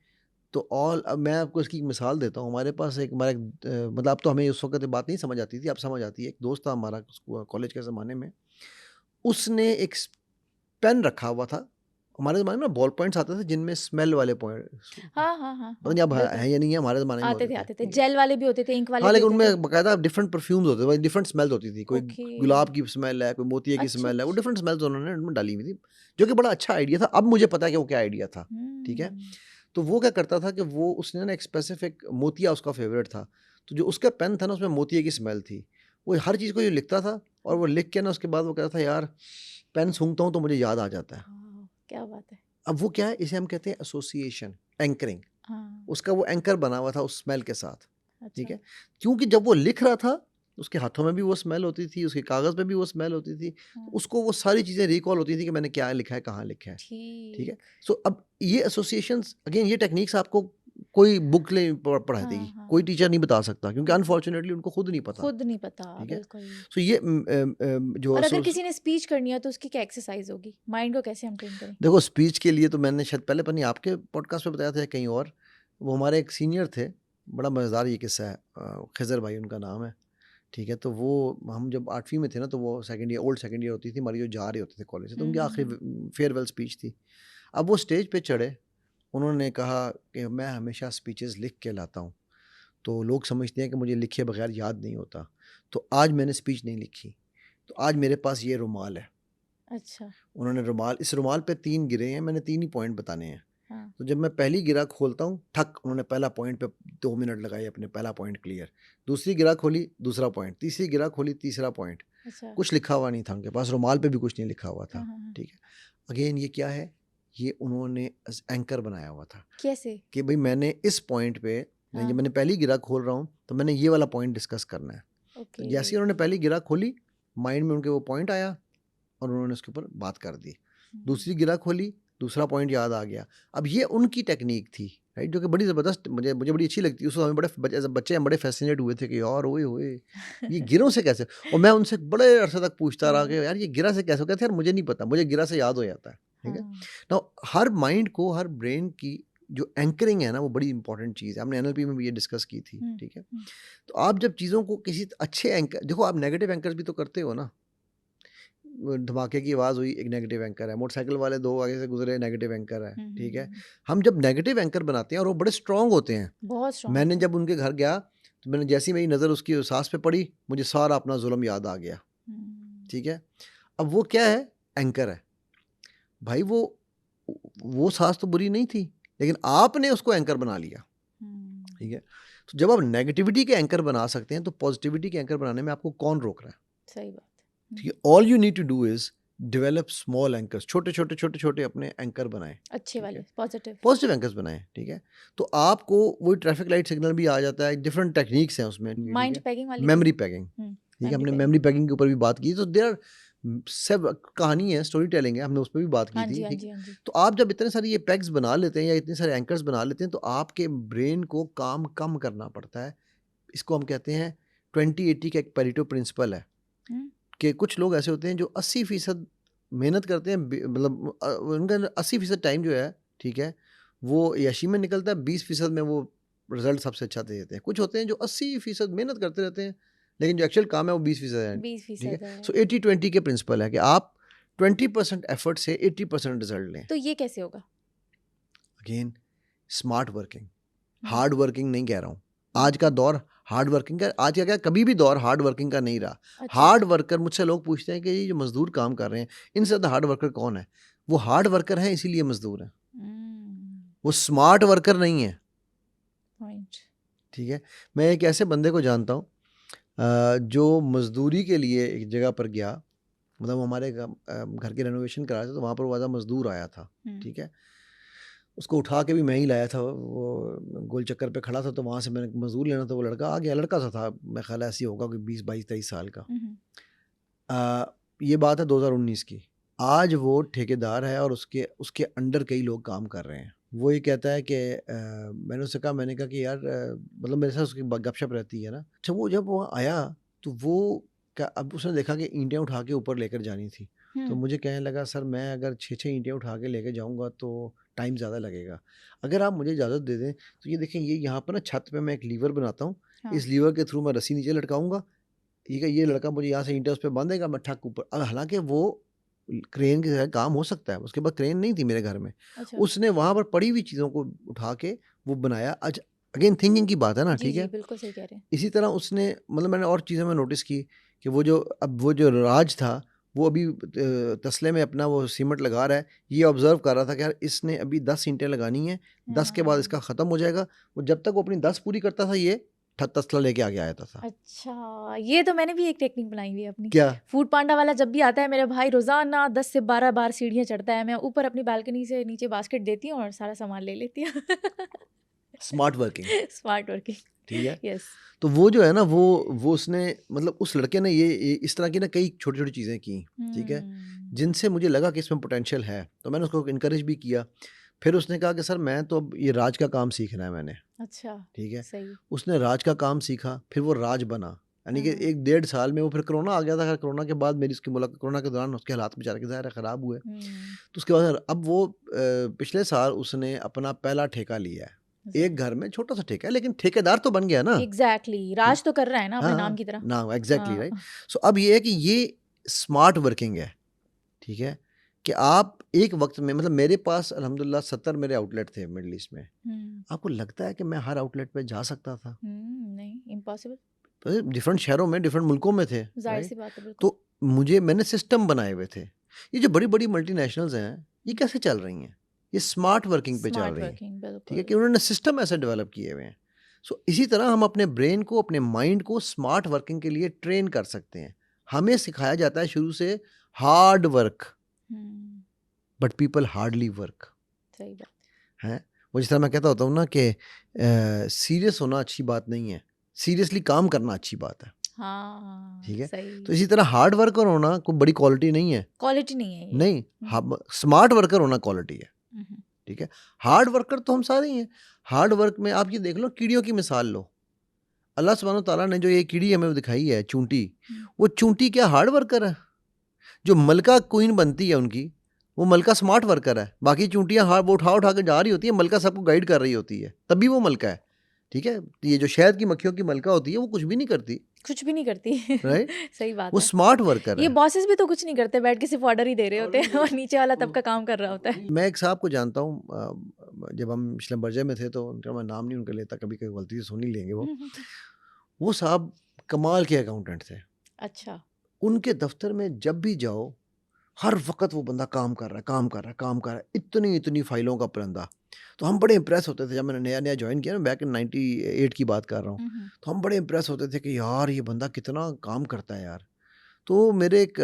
तो अब मैं आपको इसकी एक मिसाल देता हूँ। हमारा एक मतलब अब तो हमें उस वक़्त ये बात नहीं समझ आती थी, अब समझ आती है। एक दोस्त था हमारा कॉलेज के ज़माने में, उसने एक पेन रखा हुआ था। हमारे ज़माने में बॉल पॉइंट्स आते थे जिनमें स्मेल वाले पॉइंट, हाँ, हाँ, हाँ, पता हाँ, नहीं अब बिल्कुल। है या नहीं है, हमारे ज़माने में आते होते थे, थे। आते थे। ठीक है। जेल वाले भी होते थे, इंक वाले हाँ, भी लेकिन होते थे। उनमें बाकायदा डिफरेंट परफ्यूम्स होते थे, डिफरेंट स्मेल्स होती थी। कोई ओके। गुलाब की स्मेल है, कोई मोतिये की अच्छा, स्मेल है, वो अच्छा। डिफरेंट स्मेल्स उन्होंने उनमें डाली हुई थी, जो कि बड़ा अच्छा आइडिया था। अब मुझे पता है कि वो क्या आइडिया था। ठीक है, हम्म, तो वो क्या करता था कि वो उसने ना एक स्पेसिफिक मोतिया उसका फेवरेट था, तो जो उसका पेन था ना उसमें मोतिये की स्मेल थी। वो हर चीज़ को जो लिखता था और वो लिख के ना उसके बाद वो कहता था, यार पेन सूंघता हूँ तो मुझे याद आ जाता है। वाह, क्या बात है। अब वो क्या है, इसे हम कहते हैं एसोसिएशन, एंकरिंग। हाँ, उसका वो एंकर बना हुआ था उस स्मेल के साथ। ठीक अच्छा। है, क्योंकि जब वो लिख रहा था उसके हाथों में भी वो स्मेल होती थी, उसके कागज़ पे भी वो स्मेल होती थी, तो हाँ, उसको वो सारी चीज़ें रिकॉल होती थी कि मैंने क्या लिखा है, कहाँ लिखा है। ठीक है, ठीक। सो अब ये एसोसिएशंस, अगेन ये टेक्निक्स आपको कोई बुक ले पढ़ा हाँ, देगी, कोई हाँ, टीचर नहीं बता सकता, क्योंकि हाँ, अनफॉर्चुनेटली उनको खुद नहीं पता। खुद नहीं पता, ठीक है, बिल्कुल। सो ये जो और अगर किसी ने स्पीच करनी है तो उसकी क्या एक्सरसाइज होगी? माइंड को कैसे हम ट्रेन करें? देखो, स्पीच के लिए तो मैंने शायद पहले पता नहीं आपके पॉडकास्ट पे बताया था या कहीं और। वो हमारे एक सीनियर थे, बड़ा मज़ेदार ये किस्सा है। खिज़र भाई उनका नाम है। ठीक है, तो वो हम जब 8वीं में थे ना, तो वो सेकंड ईयर होती थी हमारी, जो जा रहे होते थे कॉलेज से, तो उनकी आखिरी फेयरवेल स्पीच थी। अब वो स्टेज पे चढ़े, उन्होंने कहा कि मैं हमेशा स्पीचेस लिख के लाता हूँ, तो लोग समझते हैं कि मुझे लिखे बगैर याद नहीं होता, तो आज मैंने स्पीच नहीं लिखी, तो आज मेरे पास ये रुमाल है। अच्छा। उन्होंने इस रुमाल पे 3 गिरे हैं, मैंने 3 ही पॉइंट बताने हैं। हाँ, तो जब मैं पहली गिरा खोलता हूँ, ठक, उन्होंने पहला पॉइंट पे 2 मिनट लगाए, अपने पहला पॉइंट क्लियर। दूसरी गिरा खोली, दूसरा पॉइंट। तीसरी गिरा खोली, तीसरा पॉइंट। अच्छा। कुछ लिखा हुआ नहीं था उनके पास, रुमाल पे भी कुछ नहीं लिखा हुआ हाँ, था। हाँ, हाँ। ठीक है, अगेन ये क्या है, ये उन्होंने एंकर बनाया हुआ था कैसे? कि भाई मैंने इस पॉइंट पे, हाँ, जब मैंने पहली गिरा खोल रहा हूँ तो मैंने ये वाला पॉइंट डिस्कस करना है। तो ओके। जैसे ही उन्होंने पहली गिरा खोली, माइंड में उनके वो पॉइंट आया और उन्होंने उसके ऊपर बात कर दी। दूसरी गिरा खोली, दूसरा पॉइंट याद आ गया। अब ये उनकी टेक्निक थी राइट, जो कि बड़ी ज़बरदस्त मुझे मुझे बड़ी अच्छी लगती है। उस समय बच्चे हम बड़े फैसिनेट हुए थे कि यार ओए होए ये गिरों से कैसे, और मैं उनसे बड़े अरसे तक पूछता रहा कि यार ये गिरा से कैसे हो, कहते यार मुझे नहीं पता, मुझे गिरा से याद हो जाता है। ठीक है, हाँ, ना हर माइंड को, हर ब्रेन की जो एंकरिंग है ना, वो बड़ी इंपॉर्टेंट चीज़ है। हमने एनएलपी में भी ये डिस्कस की थी। हम्म, ठीक है, हम्म, तो आप जब चीज़ों को किसी अच्छे एंकर, देखो आप नेगेटिव एंकर्स भी तो करते हो ना। वो धमाके की आवाज़ हुई, एक नेगेटिव एंकर है, मोटरसाइकिल वाले 2 आगे से गुजरे, नेगेटिव एंकर है। ठीक है, हम्म। हम जब नेगेटिव एंकर बनाते हैं और वो बड़े स्ट्रांग होते हैं। बहुत स्ट्रांग मैंने होते हैं। जब उनके घर गया तो मैंने जैसे ही मेरी नज़र उसकी सास पे पड़ी, मुझे सारा अपना जुल्म याद आ गया। हम्म, ठीक है, अब वो क्या है, एंकर है भाई। वो सास तो बुरी नहीं थी, लेकिन आपने उसको एंकर बना लिया। हम्म, ठीक है, तो जब आप नेगेटिविटी के एंकर बना सकते हैं तो पॉजिटिविटी के एंकर बनाने में आपको कौन रोक रहा है? सही बात है। ठीक है, all you need to do is develop small anchors, छोटे छोटे छोटे छोटे अपने एंकर बनाएं। अच्छे ठीक वाले है, पॉजिटिव। पॉजिटिव एंकर्स बनाएं। ठीक है, तो आपको वही ट्रैफिक लाइट सिग्नल भी आ जाता है, डिफरेंट टेक्निक्स हैं उसमें। ठीक माइंड है, पैगिंग वाली भी मेमोरी है। पैगिंग। ठीक है, मेमोरी हमने पैगिंग। मेमोरी पैगिंग के ऊपर भी बात की, तो देयर सब कहानी है, स्टोरी टेलिंग है, हमने उस पर भी बात की हाँ थी। जी, हाँ ठीक जी, है, हाँ जी। तो आप जब इतने सारे ये पैग्स बना लेते हैं या इतने सारे एंकर्स बना लेते हैं तो आपके ब्रेन को काम कम करना पड़ता है। इसको हम कहते हैं 20-80 का एक पेरेटो प्रिंसिपल है, हम्म, कि कुछ लोग ऐसे होते हैं जो 80% मेहनत करते हैं, मतलब उनका 80% टाइम जो है, ठीक है, वो यशी में निकलता है, 20% में वो रिजल्ट सबसे अच्छा दे देते हैं। कुछ होते हैं जो 80% मेहनत करते रहते हैं, लेकिन जो एक्चुअल काम है वो 20% है। ठीक है, 20% है। सो 80-20 के प्रिंसिपल है कि आप 20% एफर्ट से 80% रिजल्ट लें। तो ये कैसे होगा? अगेन, स्मार्ट वर्किंग, हम्म, हार्ड वर्किंग नहीं कह रहा हूँ। आज का दौर हार्ड वर्किंग का, आज का क्या, कभी भी दौर हार्ड वर्किंग का नहीं रहा। अच्छा। हार्ड वर्कर, मुझसे लोग पूछते हैं कि ये जो मजदूर काम कर रहे हैं, इनसे ज़्यादा हार्ड वर्कर कौन है? वो हार्ड वर्कर हैं इसीलिए मजदूर हैं, वो स्मार्ट वर्कर नहीं है। पॉइंट। ठीक है, मैं एक ऐसे बंदे को जानता हूँ जो मजदूरी के लिए एक जगह पर गया, मतलब हमारे घर के रेनोवेशन करा था, तो वहाँ पर वो मजदूर आया था। ठीक है, उसको उठा के भी मैं ही लाया था, वो गोल चक्कर पे खड़ा था, तो वहाँ से मैंने मजदूर लेना था, वो लड़का आ गया, लड़का सा था, मैं ख्याल ऐसी होगा कोई 20-22-23 साल का। ये बात है 2019 की। आज वो ठेकेदार है और उसके उसके अंडर कई लोग काम कर रहे हैं। वो ये कहता है कि मैंने उससे कहा, मैंने कहा कि यार मतलब मेरे साथ उसकी गपशप रहती है ना। अच्छा, वो जब वहाँ आया तो वो क्या, अब उसने देखा कि ईंटें उठा के ऊपर लेकर जानी थी, तो मुझे कहने लगा, सर मैं अगर 6-6 ईंटें उठा के लेके जाऊँगा तो टाइम ज़्यादा लगेगा। अगर आप मुझे इजाज़त दे दें तो ये देखें, ये यहाँ पर ना छत पे मैं एक लीवर बनाता हूँ, हाँ। इस लीवर के थ्रू मैं रस्सी नीचे लटकाऊँगा, ठीक है, ये लड़का मुझे यहाँ से ईंटें उस पे बाँधेगा, मैं ठक ऊपर। अब हालाँकि वो क्रेन के ज़रिए काम हो सकता है, उसके पास क्रेन नहीं थी मेरे घर में। अच्छा। उसने वहाँ पर पड़ी हुई चीज़ों को उठा के वो बनाया। अगेन थिंकिंग की बात है ना, जी, ठीक जी, है? बिल्कुल सही कह रहे हैं। इसी तरह उसने, मतलब मैंने और चीज़ें में नोटिस की कि वो जो राज था, वो अभी तसले में अपना वो सीमेंट लगा रहा है, ये ऑब्ज़र्व कर रहा था कि यार इसने अभी 10 ईंटें लगानी हैं, 10 के बाद इसका ख़त्म हो जाएगा। वो जब तक वो अपनी 10 पूरी करता था, ये तसला लेके आगे आ जाता था। अच्छा, ये तो मैंने भी एक टेक्निक बनाई हुई है अपनी। क्या? फूड पांडा वाला जब भी आता है, मेरा भाई रोज़ाना 10 से 12 बार सीढ़ियाँ चढ़ता है, मैं ऊपर अपनी बालकनी से नीचे बास्केट देती हूँ और सारा सामान ले लेती हूँ। Smart working, smart working. ठीक है? यस। तो वो जो है ना, वो उसने, मतलब उस लड़के ने ये इस तरह की ना कई छोटी-छोटी चीज़ें की, ठीक है? जिनसे मुझे लगा कि इसमें पोटेंशियल है, तो मैंने उसको एनकरेज भी किया। फिर उसने कहा कि सर मैं तो अब ये राज का काम सीखना है मैंने, अच्छा, ठीक है? सही। उसने राज का काम सीखा, फिर वो राज बना। यानी कि हाँ। 1 डेढ़ साल में वो, फिर कोरोना आ गया था, खैर कोरोना के बाद मेरी उसकी मुलाकात, कोरोना के दौरान उसके हालात बेचारे के ज़ाहिर है ख़राब हुए। तो उसके बाद अब वो पिछले साल उसने अपना पहला ठेका लिया है। एक घर में छोटा-सा ठेका है, लेकिन ठेकेदार तो बन गया ना। एग्ज़ैक्टली, राज तो कर रहा है ना अपने हाँ, नाम की तरह। ना एग्ज़ैक्टली, राइट। हाँ। सो अब ये है कि ये स्मार्ट वर्किंग है, ठीक है? कि आप एक वक़्त में, मतलब मेरे पास अल्हम्दुलिल्लाह 70 मेरे आउटलेट थे मिडल ईस्ट में। आपको लगता है कि मैं हर आउटलेट पे जा सकता था? नहीं, इम्पॉसिबल। तो डिफरेंट शहरों में, डिफरेंट मुल्कों में थे, राइट? ज़ाहिर-सी बात है, बिल्कुल। तो मैंने सिस्टम बनाए हुए थे। ये जो बड़ी-बड़ी मल्टीनेशनल्स हैं, ये कैसे चल रही हैं? ये स्मार्ट वर्किंग पे चल स्मार्ट रही हैं, वर्किंग, ठीक है? बिल्कुल। कि उन्होंने सिस्टम ऐसे डेवलप किए हुए हैं। सो इसी तरह हम अपने ब्रेन को, अपने माइंड को स्मार्ट वर्किंग के लिए ट्रेन कर सकते हैं। हमें सिखाया जाता है शुरू से hard work, hmm, but people hardly work, सही बात। हैं? वो जिस तरह मैं कहता होता हूँ ना कि सीरियस होना अच्छी बात नहीं है, सीरियसली काम करना अच्छी बात है, हाँ, ठीक है? सही। तो इसी तरह हार्ड वर्कर होना कोई बड़ी क्वालिटी नहीं है, क्वालिटी नहीं है ये। नहीं, स्मार्ट वर्कर होना क्वालिटी है, हुँ, हुँ। ठीक है? हार्ड वर्कर तो हम सारे ही हैं। हार्ड वर्क में आप ये देख लो, कीड़ियों की मिसाल लो। अल्लाह सुब्हानहू तआला ने जो ये कीड़ी हमें दिखाई है चूंटी, वो चूंटी क्या हार्ड वर्कर है? जो मलका क्वीन बनती है उनकी, वो मलका स्मार्ट वर्कर है। बाकी चूंटियां हार्ड वो उठा उठा के जा रही होती है, मलका सबको गाइड कर रही होती है, तभी वो मलका है। ठीक है, ये जो शहद की मक्खियों की मलका होती है वो कुछ भी नहीं करती, कुछ भी नहीं करती। राइट? सही बात वो है। स्मार्ट वर्कर ये है। बॉसेस भी तो कुछ नहीं करते, बैठ के सिर्फ ऑर्डर ही दे रहे होते हैं और नीचे वाला तबका काम कर रहा होता है। मैं एक साहब को जानता हूँ, जब हम इस्लाम बर्जे में थे तो उनका मैं नाम नहीं उनका लेता, कभी कभी गलती से सुन ही लेंगे वो साहब कमाल के अकाउंटेंट थे। अच्छा। उनके दफ्तर में जब भी जाओ, हर वक्त वो बंदा काम कर रहा है, काम कर रहा है, काम कर रहा है, इतनी इतनी फाइलों का परिंदा। तो हम बड़े इंप्रेस होते थे, जब मैंने नया नया ज्वाइन किया ना, बैक इन 98 की बात कर रहा हूँ, तो हम बड़े इंप्रेस होते थे कि यार ये बंदा कितना काम करता है यार। तो मेरे एक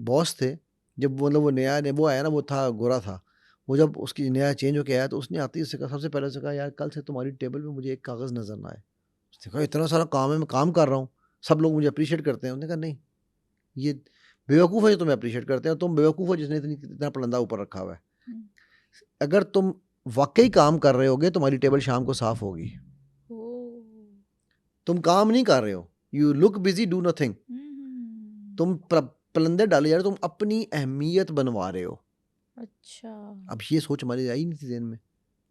बॉस थे, जब मतलब वो नया वो आया ना, वो था गोरा था, वो जब उसकी नया चेंज होके आया तो उसने आते ही उससे कहा, सबसे पहले उससे कहा, यार कल से तुम्हारी टेबल पे मुझे एक कागज़ नज़र ना आए। उसने कहा इतना सारा काम है, मैं काम कर रहा हूँ, सब लोग मुझे अप्रिशिएट करते हैं। उसने कहा नहीं, ये बेवकूफ़ है जो तुम्हें अप्रिशिएट करते हैं, तुम बेवकूफ़ हो जिसने इतना पलंदा ऊपर रखा हुआ है। अगर तुम वाकई काम कर रहे होगे तुम्हारी टेबल शाम को साफ होगी। तुम काम नहीं कर रहे हो, you look busy, do nothing. तुम पलंदे डाले जा रहे हो, तुम अपनी अहमियत बनवा रहे हो। अच्छा। अब ये सोच हमारी आई नहीं थी ज़हन में,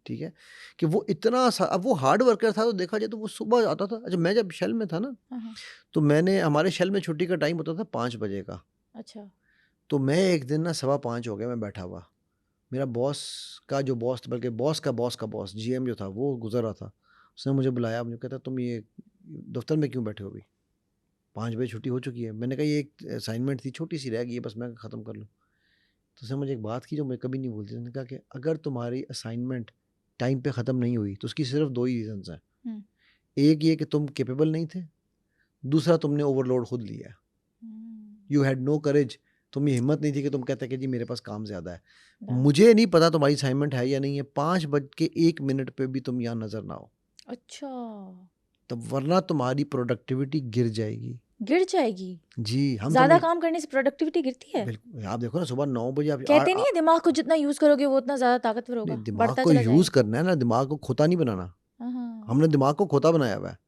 ठीक है, कि वो इतना अब वो हार्ड वर्कर था। तो देखा जाए तो वो सुबह आता था। अच्छा, मैं जब शेल में था ना, तो हमारे शेल में छुट्टी का टाइम होता था 5 बजे का। अच्छा। तो मैं एक दिन ना 5:15 हो गया, मैं बैठा हुआ, मेरा बॉस का जो बॉस, बल्कि बॉस का बॉस का बॉस, जीएम जो था, वो गुजर रहा था। उसने मुझे बुलाया, मुझे कहता तुम ये दफ्तर में क्यों बैठे हो? अभी 5 बजे छुट्टी हो चुकी है। मैंने कहा ये एक असाइनमेंट थी, छोटी सी रह गई है, बस मैं ख़त्म कर लूँ। तो उसने मुझे एक बात की जो मैं कभी नहीं भूलती। उसने कहा कि अगर तुम्हारी असाइनमेंट टाइम पे ख़त्म नहीं हुई तो उसकी सिर्फ 2 ही रीज़न्स हैं। एक ये कि तुम कैपेबल नहीं थे, दूसरा तुमने ओवरलोड खुद लिया। यू हैड नो करेज, तुम्हें हिम्मत नहीं थी कि तुम कहते कि जी मेरे पास काम ज़्यादा है। मुझे नहीं पता तुम्हारी असाइनमेंट है या नहीं है, 5:01 पे भी तुम यहाँ नज़र ना हो। अच्छा। तब वरना तुम्हारी प्रोडक्टिविटी गिर जाएगी। गिर जाएगी? जी, हम ज्यादा काम करने से प्रोडक्टिविटी गिरती है? बिल्कुल, आप देखो ना, सुबह 9 बजे आप कहते नहीं है दिमाग को जितना यूज करोगे वो उतना ज्यादा ताकतवर होगा, दिमाग बढ़ता को चला यूज़ जाएगा। करना है ना, दिमाग को खोता नहीं बनाना। हाँ। हमने दिमाग को खोता बनाया हुआ है।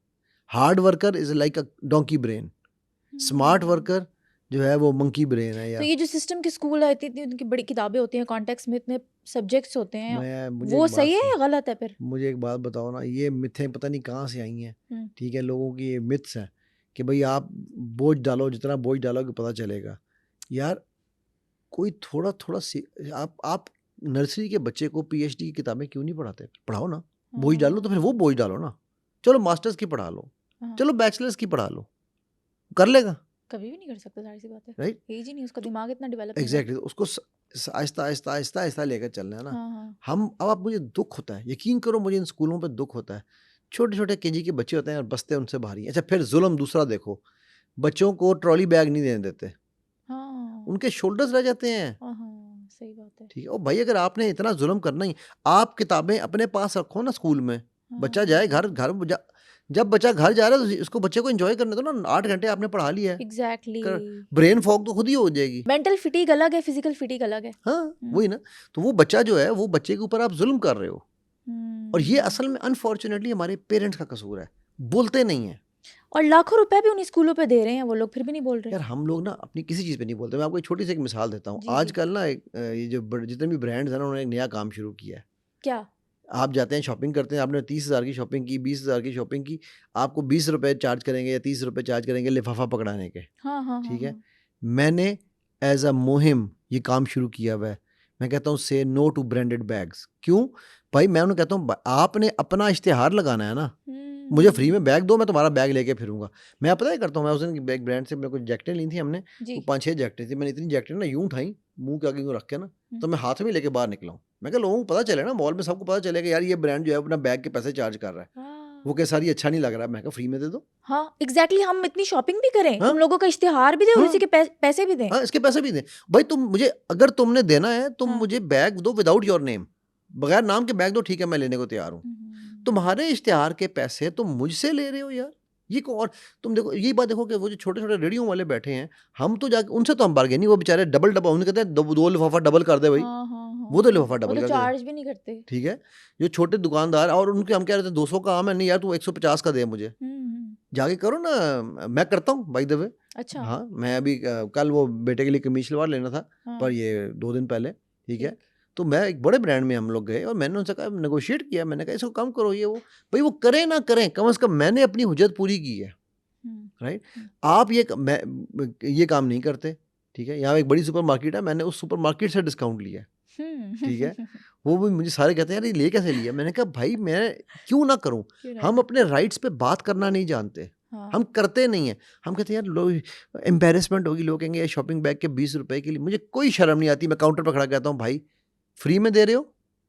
Hard worker is like a donkey brain, smart worker जो है वो मंकी ब्रेन है। तो या ये जो सिस्टम की स्कूल है, इतनी उनकी बड़ी किताबें होती हैं, कॉन्टेक्स्ट में इतने सब्जेक्ट्स होते हैं, मुझे वो एक बात सही है या गलत है फिर? मुझे एक बात बताओ ना, ये मिथें पता नहीं कहाँ से आई हैं। ठीक है, लोगों की ये मिथ्स हैं कि भाई आप बोझ डालो, जितना बोझ डालोगे पता चलेगा। यार कोई थोड़ा थोड़ा आप नर्सरी के बच्चे को पीएचडी की किताबें क्यों नहीं पढ़ाते? पढ़ाओ ना, बोझ डालो तो फिर वो बोझ डालो ना। चलो मास्टर्स की पढ़ा लो, चलो बैचलर्स की पढ़ा लो, कर लेगा? कभी भी नहीं कर सकता, जाहिर सी बात है। राइट, एज ही नहीं, उसका दिमाग इतना डेवलप एग्जैक्टली। उसको आहिस्ता आहिस्ता आहिस्ता आहिस्ता लेकर चलना है ना। हाँ। हम अब आप मुझे दुख होता है, यकीन करो मुझे इन स्कूलों पे दुख होता है। छोटे छोटे केजी के बच्चे होते हैं और बस्ते उनसे भारी हैं। अच्छा, फिर जुल्म दूसरा देखो, बच्चों को ट्रॉली बैग नहीं देने देते, हाँ। उनके शोल्डर्स रह जाते हैं। हाँ, सही बात है। ठीक है, और भाई अगर आपने इतना जुल्म करना ही, आप किताबें अपने पास रखो ना स्कूल में। बच्चा जाए घर जब बच्चा घर जा रहा है तो उसको बच्चे को एंजॉय करने दो ना। 8 घंटे आपने पढ़ा लिया है, एग्जैक्टली। ब्रेन फॉग तो खुद ही हो जाएगी। मेंटल फिटीग अलग है, फिजिकल फिटीग अलग है। हाँ, वही ना। तो वो बच्चा जो है, वो बच्चे के ऊपर आप जुल्म कर रहे हो। और ये असल में अनफॉर्चुनेटली हमारे पेरेंट्स का कसूर है, बोलते नहीं है। और लाखों रुपए भी उन्हीं स्कूलों पे दे रहे हैं वो लोग, फिर भी नहीं बोल रहे। यार हम लोग ना अपनी किसी चीज़ पे नहीं बोलते। मैं आपको एक छोटी सी एक मिसाल देता हूँ। जी, जी। आजकल ना ये जो जितने भी ब्रांड्स हैं ना, उन्होंने एक नया काम शुरू किया है। क्या? आप जाते हैं शॉपिंग करते हैं, आपने 30,000 की शॉपिंग की, 20,000 की शॉपिंग की, आपको 20 रुपए चार्ज करेंगे या 30 रुपए चार्ज करेंगे लिफाफा पकड़ाने के। हाँ। ठीक है, मैंने एज अ मुहिम ये काम शुरू किया हुआ है। मैं कहता हूँ से नो टू ब्रांडेड बैग्स। क्यों भाई? मैं उन्हें कहता हूँ आपने अपना इश्तिहार लगाना है ना। मुझे फ्री में बैग दो, मैं तुम्हारा बैग लेके फिरूंगा। मैं पता है करता हूँ, मैं उस दिन बैग ब्रांड से मेरे को जैकेटें ली थी हमने, वो 5-6 जैकेटें थी। मैंने इतनी जैकेटें ना यूं उठाई, मुंह के आगे यूं रख के ना, तो मैं हाथ में लेके बाहर निकला हूँ। मैं कहा लोगों को पता चले ना, मॉल में सबको पता चलेगा यार ये ब्रांड जो है अपना बैग के पैसे चार्ज कर रहा है। वो कह सारी अच्छा नहीं लग रहा है। मैं कहा फ्री में दे दो। हाँ, एग्जैक्टली। हम इतनी शॉपिंग भी करें, तुम लोगों का इश्तिहार भी दे और इसी के पैसे भी दें। हाँ, इसके पैसे भी दें। भाई तुम मुझे, अगर तुमने देना है तुम मुझे बैग दो विदाउट योर नेम, बगैर नाम के बैग दो, ठीक है मैं लेने को तैयार हूँ। तुम्हारे इश्तिहार के पैसे तुम मुझसे ले रहे हो यार। ये को और तुम देखो, यही बात देखो कि वो जो छोटे छोटे रेडियो वाले बैठे हैं, हम तो जाके उनसे तो हम बार्गेन नहीं, वो बेचारे डबल उन्हें कहते हैं 2 लिफाफा डबल कर दे भाई। वो तो लिफाफा वो डबल तो कर देते हैं, चार्ज भी नहीं करते। ठीक है। जो छोटे दुकानदार और उनके हम कह रहे थे 200 का आम है, नहीं यार तू 150 का दे मुझे, जाके करो ना, मैं करता हूँ बाय द वे। अच्छा। हाँ, मैं अभी कल वो बेटे के लिए कमीज सलवार लेना था, पर हाँ, ये 2 दिन पहले, ठीक है। ठीक। तो मैं एक बड़े ब्रांड में हम लोग गए और मैंने उनसे कहा, नेगोशिएट किया, मैंने कहा इसको कम करो, ये वो। भई वो करें ना करें, कम से कम मैंने अपनी हुज्जत पूरी की है, हुँ, राइट? हुँ, आप ये काम नहीं करते, ठीक है। यहाँ एक बड़ी सुपरमार्केट है, मैंने उस सुपरमार्केट से डिस्काउंट लिया है, ठीक है। हुँ। वो भी मुझे सारे कहते हैं, यार ये ले कैसे लिया? मैंने कहा भाई मैं क्यों ना करूँ? क्यों ना हम करें? अपने राइट्स पे बात करना नहीं जानते, हाँ, हम करते नहीं हैं। हम कहते हैं यार लो, एम्बैरेसमेंट होगी, लोग कहेंगे ये शॉपिंग बैग के 20 रुपए के लिए, मुझे कोई शर्म नहीं आती। मैं काउंटर पे खड़ा कहता हूँ, भाई फ्री में दे रहे हो?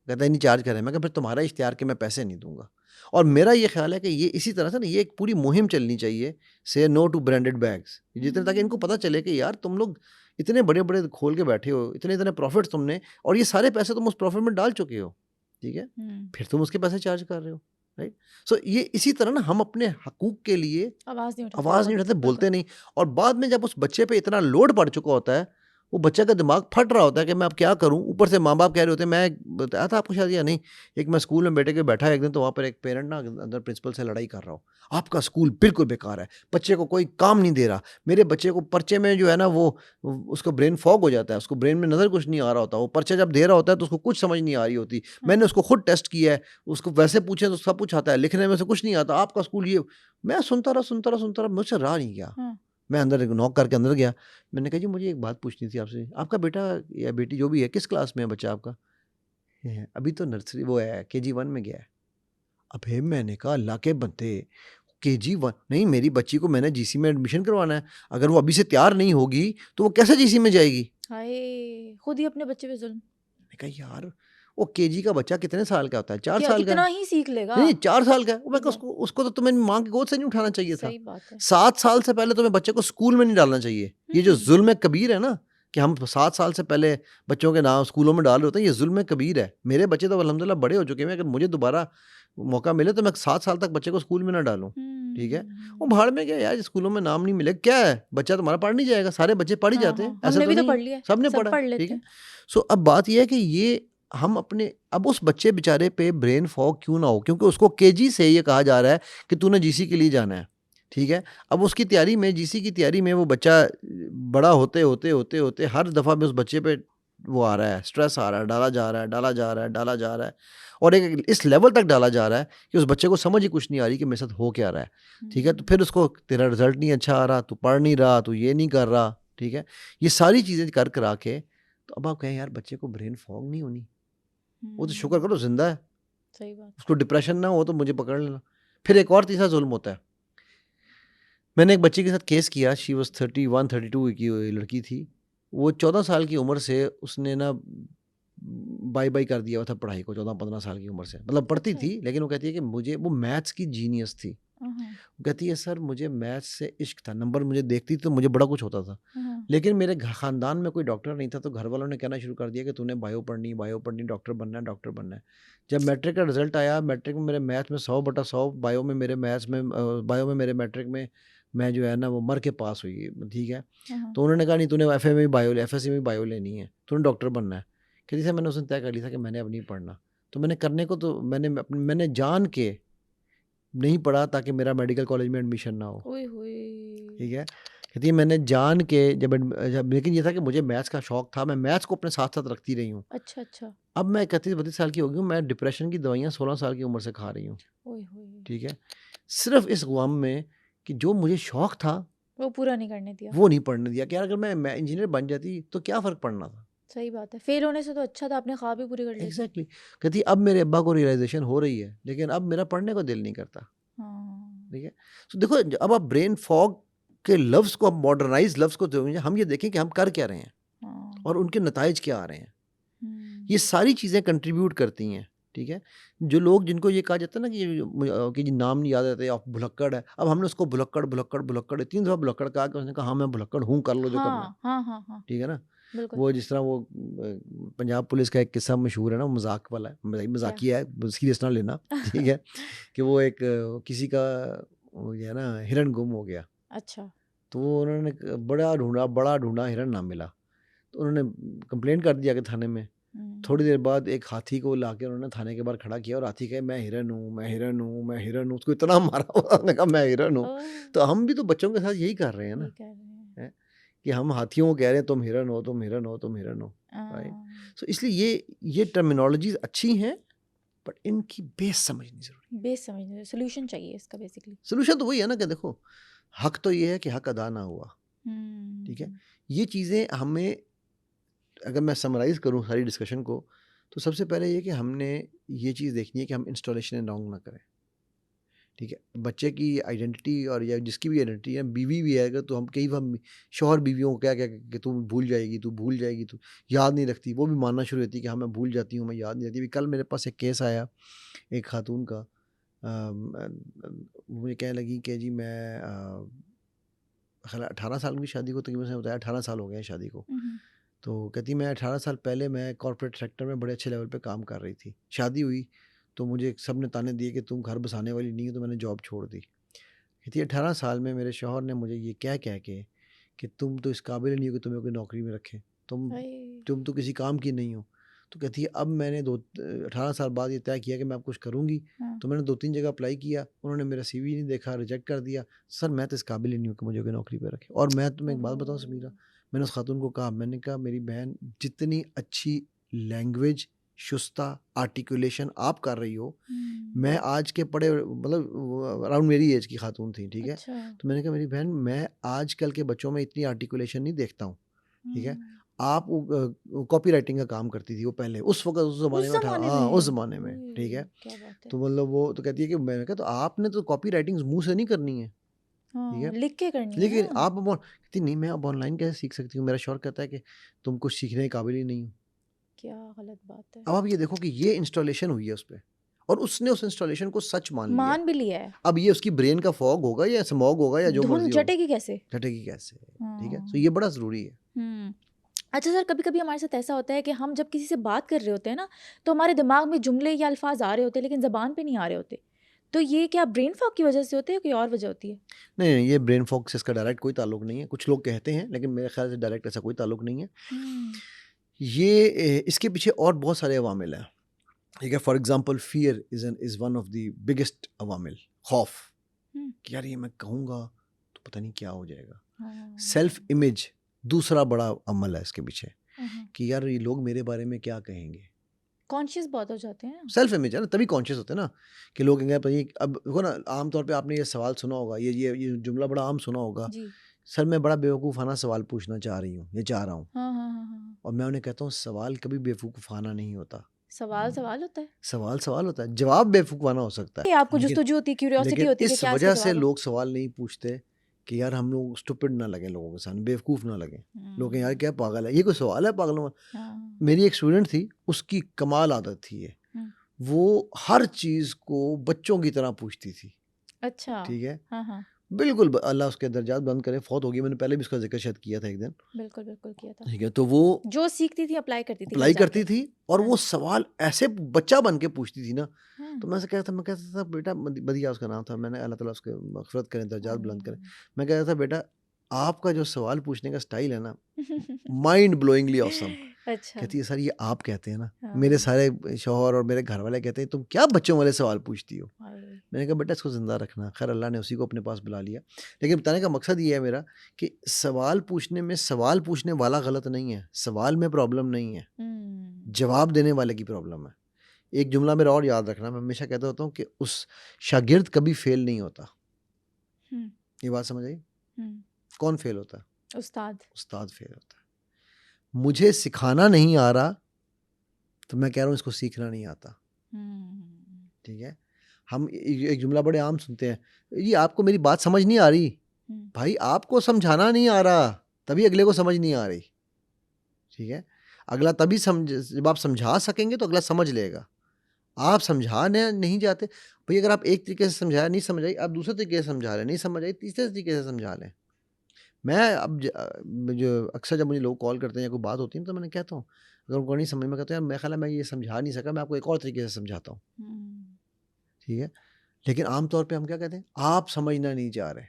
कहता है नहीं, चार्ज करें। मैं कहा फिर तुम्हारा इख्तियार के मैं पैसे नहीं दूँगा। और मेरा ये ख़्याल है कि ये इसी तरह से ना, ये एक पूरी मुहिम चलनी चाहिए, से नो टू ब्रांडेड बैग्स, जितने ताकि इनको पता चले कि यार तुम लोग इतने बड़े-बड़े खोल के बैठे हो, इतने-इतने प्रॉफ़िट्स तुमने, और ये सारे पैसे तुम उस प्रॉफ़िट में डाल चुके हो, ठीक है? हुँ। फिर तुम उसके पैसे चार्ज कर रहे हो, राइट? सो ये इसी तरह ना हम अपने हकूक़ के लिए आवाज़ नहीं उठाते आवाज़ बिल्कुल, नहीं उठाते, बिल्कुल। बोलते नहीं, और बाद में जब उस बच्चे पे इतना लोड पड़ चुका होता है, वो बच्चे का दिमाग फट रहा होता है कि मैं अब क्या करूँ? ऊपर से माँ-बाप कह रहे होते हैं, मैं बताया था आपको शायद या नहीं, एक मैं स्कूल में बेटे के बैठा एक दिन, तो वहाँ पर एक पेरेंट ना अंदर प्रिंसिपल से लड़ाई कर रहा हो, आपका स्कूल बिल्कुल बेकार है, बच्चे को कोई काम नहीं दे रहा, मेरे बच्चे को पर्चे में जो है ना वो उसका ब्रेन फॉग हो जाता है, उसको ब्रेन में नज़र कुछ नहीं आ रहा होता, वो पर्चा जब दे रहा होता है तो उसको कुछ समझ नहीं आ रही होती। मैंने हाँ, उसको खुद टेस्ट किया है, उसको वैसे पूछे तो सब कुछ आता है, लिखने में से कुछ नहीं आता, आपका स्कूल ये। मैं सुनता रहा, मुझसे रहा नहीं गया। हाँ। मैं अंदर नॉक करके अंदर गया। मैंने कहा जी मुझे एक बात पूछनी थी आपसे, आपका बेटा या बेटी जो भी है, किस क्लास में है बच्चा आपका? अभी तो नर्सरी वो है, केजी 1 में गया है। अबे मैंने कहा अल्लाह के बंदे, केजी 1 नहीं, मेरी बच्ची को मैंने जीसी में एडमिशन करवाना है। अगर वो अभी से तैयार नहीं होगी, तो वो कैसे जीसी में जाएगी? हाय! खुद ही अपने बच्चे पे ज़ुल्म। मैंने कहा यार, वो केजी का बच्चा कितने साल का होता है? 4 क्या साल का है। कितना ही सीख लेगा। नहीं, 4 साल का है। मैं ठीक कहा है, उसको तो तुम्हें माँ की गोद से नहीं उठाना चाहिए था। सही बात है। 7 साल से पहले तुम्हें बच्चे को स्कूल में नहीं डालना चाहिए। ये जो हुँ, ज़ुल्म कबीर है ना, कि हम 7 साल से पहले बच्चों के नाम स्कूलों में डाल रहे होते हैं, ये ज़ुल्म कबीर है। मेरे बच्चे तो अल्हम्दुलिल्लाह बड़े हो चुके हैं, अगर मुझे दोबारा मौका मिले तो मैं 7 साल तक बच्चे को स्कूल में ना डालूँ, ठीक है? वो हुँ। भाड़ में गया यार, स्कूलों में नाम नहीं मिलेगा, क्या है? बच्चा तुम्हारा पढ़ नहीं जाएगा, सारे बच्चे पढ़ ही हाँ, जाते हैं, हाँ, ऐसा हमने तो भी तो नहीं है, पढ़ लिया है, सबने सब पढ़ा है, पढ़ ठीक लेते है? हैं। सो अब बात ये है कि ये हम अपने, अब उस बच्चे बेचारे पे ब्रेन फॉग क्यों ना हो, क्योंकि उसको केजी से ये कहा जा रहा है कि तूने जीसी के लिए जाना है, ठीक है। अब उसकी तैयारी में, जीसी की तैयारी में, वो बच्चा बड़ा होते हर दफ़ा में उस बच्चे पे वो आ रहा है, स्ट्रेस आ रहा है, डाला जा रहा है, और एक इस लेवल तक डाला जा रहा है कि उस बच्चे को समझ ही कुछ नहीं आ रही कि मेरे साथ हो क्या रहा है, ठीक है। तो हुँ, फिर उसको, तेरा रिजल्ट नहीं अच्छा आ रहा, तू पढ़ नहीं रहा, तू ये नहीं कर रहा, ठीक है। ये सारी चीज़ें कर करा के, तो अब आप कहें यार बच्चे को ब्रेन फॉग नहीं होनी, वो तो शुक्र हुँ, करो ज़िंदा है, सही बात है। उसको डिप्रेशन ना हो तो मुझे पकड़ लेना। फिर एक और तीसरा ज़ुल्म होता है। मैंने एक बच्ची के साथ केस किया, शी वाज़ 31-32 की वो लड़की थी। वो 14 साल की उम्र से उसने ना बाय-बाय कर दिया हुआ था पढ़ाई को, 14-15 साल की उम्र से। मतलब पढ़ती अच्छा। थी, लेकिन वो कहती है कि मुझे, वो मैथ्स की जीनियस थी। हाँ, वो कहती है सर मुझे मैथ्स से इश्क था, नंबर मुझे देखती थी तो मुझे बड़ा कुछ होता था। हाँ, लेकिन मेरे ख़ानदान में कोई डॉक्टर नहीं था, तो घर वालों ने कहना शुरू कर दिया कि तूने बायो पढ़नी, डॉक्टर बनना है, डॉक्टर बनना है। जब मैट्रिक का रिज़ल्ट आया, मैट्रिक में मेरे मैथ्स में 100/100, बायो में मेरे मैथ्स में बायो में मेरे मैट्रिक में मैं जो है ना वो मर के पास हुई, ठीक है। हाँ, तो उन्होंने कहा नहीं, तूने एफए में भी बायो ले, एफएससी में भी बायो लेनी है, तूने डॉक्टर बनना है। कहती सर मैंने उस दिन तय कर लिया था कि मैंने अब नहीं पढ़ना। तो मैंने करने को तो मैंने जान के नहीं पढ़ा ताकि मेरा मेडिकल कॉलेज में एडमिशन ना हो, ओए होए! ठीक है। कहती है मैंने जान के जब लेकिन ये था कि मुझे मैथ्स का शौक था, मैं मैथ्स को अपने साथ-साथ रखती रही हूँ। अच्छा, अच्छा। अब मैं 31-32 साल की हो गई हूँ, मैं डिप्रेशन की दवाइयाँ 16 साल की उम्र से खा रही हूँ, ओए होए! ठीक है। सिर्फ़ इस गम में कि जो मुझे शौक था, वो पूरा नहीं करने दिया। वो नहीं पढ़ने दिया कि यार अगर मैं इंजीनियर बन जाती तो क्या फ़र्क पड़ना था। सही बात है। फेल होने से तो अच्छा था अपने ख्वाब ही पूरे कर लेती। एग्ज़ैक्टली। कहती है अब मेरे अब्बा को रियलाइज़ेशन हो रही है, लेकिन अब मेरा पढ़ने को दिल नहीं करता, हाँ, ठीक है। तो देखो अब आप ब्रेन फॉग के लफ्ज़ को, अब मॉडर्नाइज़्ड लफ्ज़ को जो हम ये देखें कि हम कर क्या रहे हैं हाँ। और उनके नताइज क्या आ रहे हैं। हुँ, ये सारी चीज़ें कंट्रीब्यूट करती हैं, ठीक है। जो लोग, जिनको ये कहा जाता है ना कि जी नाम नहीं याद रहते, आप भुलक्कड़ है। अब हमने उसको भुलक्कड़ 3 दफ़ा भुलक्कड़ कहा कि उसने कहा हाँ मैं भुलक्कड़ हूँ, कर लो जो करना है, हाँ, हाँ, हाँ, हाँ, ठीक है ना। बिल्कुल। वो जिस तरह वो पंजाब पुलिस का एक किस्सा मशहूर है ना, वो मज़ाक वाला है, क्या? मज़ाकिया है, सीरियस ना लेना, ठीक है। कि वो एक किसी का वो जो है ना हिरन गुम हो गया, अच्छा। तो वो उन्होंने बड़ा ढूँढा, हिरन ना मिला। तो उन्होंने कंप्लेंट कर दिया कि थाने में। थोड़ी देर बाद एक हाथी को लाके उन्होंने थाने के बाहर खड़ा किया और हाथी कहे मैं हिरन हूँ, मैं हिरन हूँ, मैं हिरन हूँ। उसको इतना मारा उसने कहा मैं हिरन हूँ। तो हम भी तो बच्चों के साथ यही कर रहे हैं ना, हैं? कि हम हाथियों को कह रहे हैं तुम हिरन हो, तुम हिरन हो, तुम हिरन हो, राइट? सो इसलिए ये टर्मिनोलॉजीज अच्छी हैं, बट इनकी बेस समझनी जरूरी है। बेस समझने सोल्यूशन चाहिए इसका बेसिकली। सोल्यूशन तो वही है ना कि देखो, हक तो ये है कि हक अदा ना हुआ, ठीक है? ये चीज़ें हमें, अगर मैं समराइज़ करूँ सारी डिस्कशन को, तो सबसे पहले ये कि हमने ये चीज़ देखनी है कि हम इंस्टॉलेशन रॉन्ग ना करें, ठीक है? बच्चे की आइडेंटिटी और या जिसकी भी आइडेंटिटी है, बीवी भी है अगर, तो हम कई बार शौहर बीवियों को क्या-क्या कि तू भूल जाएगी, तू भूल जाएगी, तू याद नहीं रखती, वो भी मानना शुरू होती है कि हाँ, मैं भूल जाती हूँ, मैं याद नहीं रहती। अभी कल मेरे पास एक केस आया, एक खातून का, वो मुझे कहने लगी कि जी मैं 18 साल की शादी को, तकरीबन उसने बताया 18 साल हो गए हैं शादी को। तो कहती मैं 18 साल पहले मैं कॉर्पोरेट सेक्टर में बड़े अच्छे लेवल पे काम कर रही थी। शादी हुई तो मुझे सब ने ताने दिए कि तुम घर बसाने वाली नहीं हो, तो मैंने जॉब छोड़ दी। कहती 18 साल में मेरे शौहर ने मुझे ये कह के कि तुम तो इस काबिल नहीं हो कि तुम्हें कोई नौकरी में रखे, तुम तो किसी काम की नहीं हो। तो कहती है अब मैंने 18 साल बाद ये तय किया कि मैं अब कुछ करूँगी, तो मैंने 2-3 जगह अप्लाई किया, उन्होंने मेरा CV नहीं देखा, रिजेक्ट कर दिया। सर मैं तो इस काबिल ही नहीं हूँ कि मुझे कोई नौकरी पे रखे। और मैं तुम्हें एक बात बताऊँ समीरा, मैंने उस खातून को कहा, मैंने कहा मेरी बहन जितनी अच्छी लैंग्वेज, शुस्ता, आर्टिकुलेशन आप कर रही हो, मैं आज के पढ़े मतलब अराउंड मेरी एज की खातून थी, ठीक है? तो मैंने कहा मेरी बहन मैं आजकल के बच्चों में इतनी आर्टिकुलेशन नहीं देखता हूँ, ठीक है? आप कॉपी राइटिंग का काम करती थी वो पहले, उस वक्त उस ज़माने में हाँ उस ज़माने में, ठीक है? तो मतलब वो तो कहती है कि मैंने कहा तो आपने तो कॉपी राइटिंग मुँह से नहीं करनी है, ठीक है? लिख के करनी है लेकिन ना। आप कहती नहीं मैं अब ऑनलाइन कैसे सीख सकती हूँ? मेरा शौहर कहता है कि तुम कुछ सीखने के काबिल ही नहीं हो। क्या गलत बात है। अब आप ये देखो कि ये इंस्टॉलेशन हुई है उस पे और उसने उस इंस्टॉलेशन को सच मान लिया। मान भी लिया है। अब ये उसकी ब्रेन का फॉग होगा या स्मॉग होगा या जो धुन मर्जी होगा, जटेगी कैसे? झटेगी कैसे, ठीक है? तो ये बड़ा ज़रूरी है। अच्छा सर, कभी कभी हमारे साथ ऐसा होता है कि हम जब किसी से बात कर रहे होते हैं ना, तो हमारे दिमाग में जुमले या अल्फाज आ रहे होते हैं लेकिन ज़बान पे नहीं आ रहे होते। तो ये क्या ब्रेन फॉग की वजह से होते हैं, कोई और वजह होती है? नहीं, ये ब्रेन फॉग से इसका डायरेक्ट कोई ताल्लुक नहीं है। कुछ लोग कहते हैं लेकिन मेरे ख्याल से डायरेक्ट ऐसा कोई ताल्लुक नहीं है। ये इसके पीछे और बहुत सारे अवामिल हैं, ठीक है? For example fear is one of the biggest अवामिल। खौफ कि यार ये मैं कहूँगा तो पता नहीं क्या हो जाएगा। सेल्फ इमेज दूसरा बड़ा अमल है इसके पीछे कि यार ये लोग मेरे बारे में क्या कहेंगे। कॉन्शियस बहुत हो जाते हैं। सेल्फ इमेज है ना, तभी कॉन्शियस होते हैं ना कि लोग कहेंगे भाई। अब देखो ना, आमतौर पे आपने ये सवाल सुना होगा, ये जुमला बड़ा आम सुना होगा, सर मैं बड़ा बेवकूफ़ाना सवाल पूछना चाह रही हूँ या चाह रहा हूँ। और मैं उन्हें कहता हूँ सवाल कभी बेवकूफ़ाना नहीं होता। सवाल होता है। सवाल होता है, जवाब बेवकूफ़ाना हो सकता है। आपको जुस्तजू होती है, क्यूरियोसिटी होती है कि इस क्या वजह से लोग सवाल नहीं पूछते कि यार हम लोग स्टूपिड ना लगे, लोगों के सामने बेवकूफ़ ना लगे। लोग कहें यार क्या पागल है, ये कोई सवाल है पागलों में। मेरी एक स्टूडेंट थी, उसकी कमाल आदत थी ये, वो हर चीज़ को बच्चों की तरह पूछती थी। अच्छा, ठीक है? बिल्कुल, अल्लाह उसके दर्जात बुलंद करे, फ़ौत हो गई, मैंने पहले भी इसका ज़िक्र शायद किया था एक दिन। बिल्कुल किया था। ठीक है, तो वो जो सीखती थी अप्लाई करती थी और वो सवाल ऐसे बच्चा बन के पूछती थी ना, तो मैं कहता था बेटा, बदिया उसका नाम था, मैंने अल्लाह ताला उसके मग़फ़िरत करें, दर्जात बुलंद करें। मैं कहता था बेटा आपका जो सवाल पूछने का स्टाइल है ना, माइंड ब्लोइंगली ऑसम। अच्छा। कहती है सर ये आप कहते हैं ना, मेरे सारे शौहर और मेरे घर वाले कहते हैं तुम क्या बच्चों वाले सवाल पूछती हो। मैंने कहा बेटा इसको ज़िंदा रखना। खैर अल्लाह ने उसी को अपने पास बुला लिया। लेकिन बताने का मकसद ये है मेरा कि सवाल पूछने में सवाल पूछने वाला गलत नहीं है, सवाल में प्रॉब्लम नहीं है, जवाब देने वाले की प्रॉब्लम है। एक जुमला मेरा और याद रखना, मैं हमेशा कहता होता हूँ कि उस शागिर्द कभी फेल नहीं होता। ये बात समझ आई? कौन फेल होता है? उस्ताद फेल होता है। मुझे सिखाना नहीं आ रहा तो मैं कह रहा हूँ इसको सीखना नहीं आता। ठीक है? हम एक जुमला बड़े आम सुनते हैं, ये आपको मेरी बात समझ नहीं आ रही। भाई आपको समझाना नहीं आ रहा तभी अगले को समझ नहीं आ रही। ठीक है? अगला तभी जब आप समझा सकेंगे तो अगला समझ लेगा। आप समझाने नहीं जाते भाई, अगर आप एक तरीके से समझाया नहीं समझ आई, आप दूसरे तरीके से समझा लें, नहीं समझ आई तीसरे तरीके से समझा लें। मैं अब जो अक्सर जब मुझे लोग कॉल करते हैं या कोई बात होती है तो मैंने कहता हूँ, अगर उनको नहीं समझ में, कहता हूँ यार मैं ख्याल है मैं ये समझा नहीं सका, मैं आपको एक और तरीके से समझाता हूँ। ठीक है? लेकिन आमतौर पे हम क्या कहते हैं, आप समझना नहीं चाह रहे।